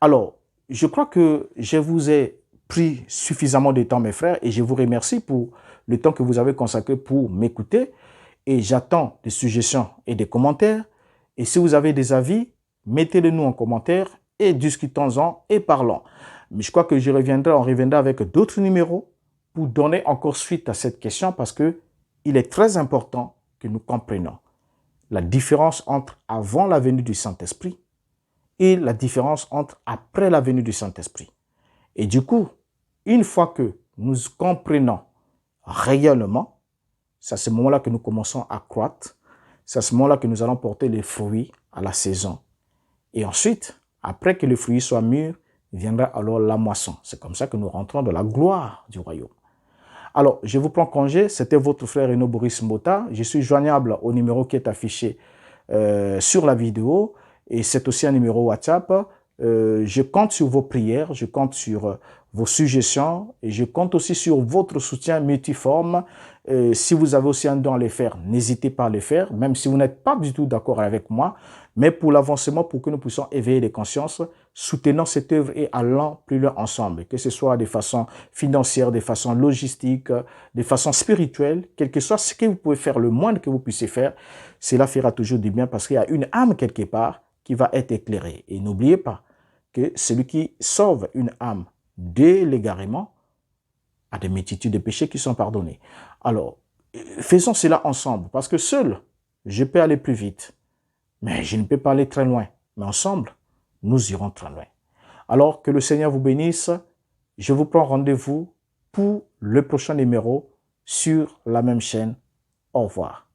Alors, je crois que je vous ai pris suffisamment de temps, mes frères, et je vous remercie pour le temps que vous avez consacré pour m'écouter. Et j'attends des suggestions et des commentaires. Et si vous avez des avis, mettez-les nous en commentaire et discutons-en et parlons. Mais je crois que on reviendra avec d'autres numéros pour donner encore suite à cette question parce que il est très important que nous comprenions la différence entre avant la venue du Saint-Esprit et la différence entre après la venue du Saint-Esprit. Et du coup, une fois que nous comprenons réellement, c'est à ce moment-là que nous commençons à croître. C'est à ce moment-là que nous allons porter les fruits à la saison. Et ensuite, après que les fruits soient mûrs, viendra alors la moisson. C'est comme ça que nous rentrons dans la gloire du royaume. Alors, je vous prends congé. C'était votre frère Eno Boris Mbota. Je suis joignable au numéro qui est affiché sur la vidéo. Et c'est aussi un numéro WhatsApp. Je compte sur vos prières, je compte sur vos suggestions et je compte aussi sur votre soutien multiforme. Si vous avez aussi un don à le faire, n'hésitez pas à le faire, même si vous n'êtes pas du tout d'accord avec moi. Mais pour l'avancement, pour que nous puissions éveiller les consciences, soutenons cette œuvre et allons plus loin ensemble, que ce soit de façon financière, de façon logistique, de façon spirituelle, quel que soit ce que vous pouvez faire, le moindre que vous puissiez faire, cela fera toujours du bien parce qu'il y a une âme quelque part qui va être éclairée. Et n'oubliez pas que celui qui sauve une âme de l'égarement a des multitudes de péchés qui sont pardonnés. Alors, faisons cela ensemble, parce que seul, je peux aller plus vite, mais je ne peux pas aller très loin. Mais ensemble, nous irons très loin. Alors, que le Seigneur vous bénisse. Je vous prends rendez-vous pour le prochain numéro sur la même chaîne. Au revoir.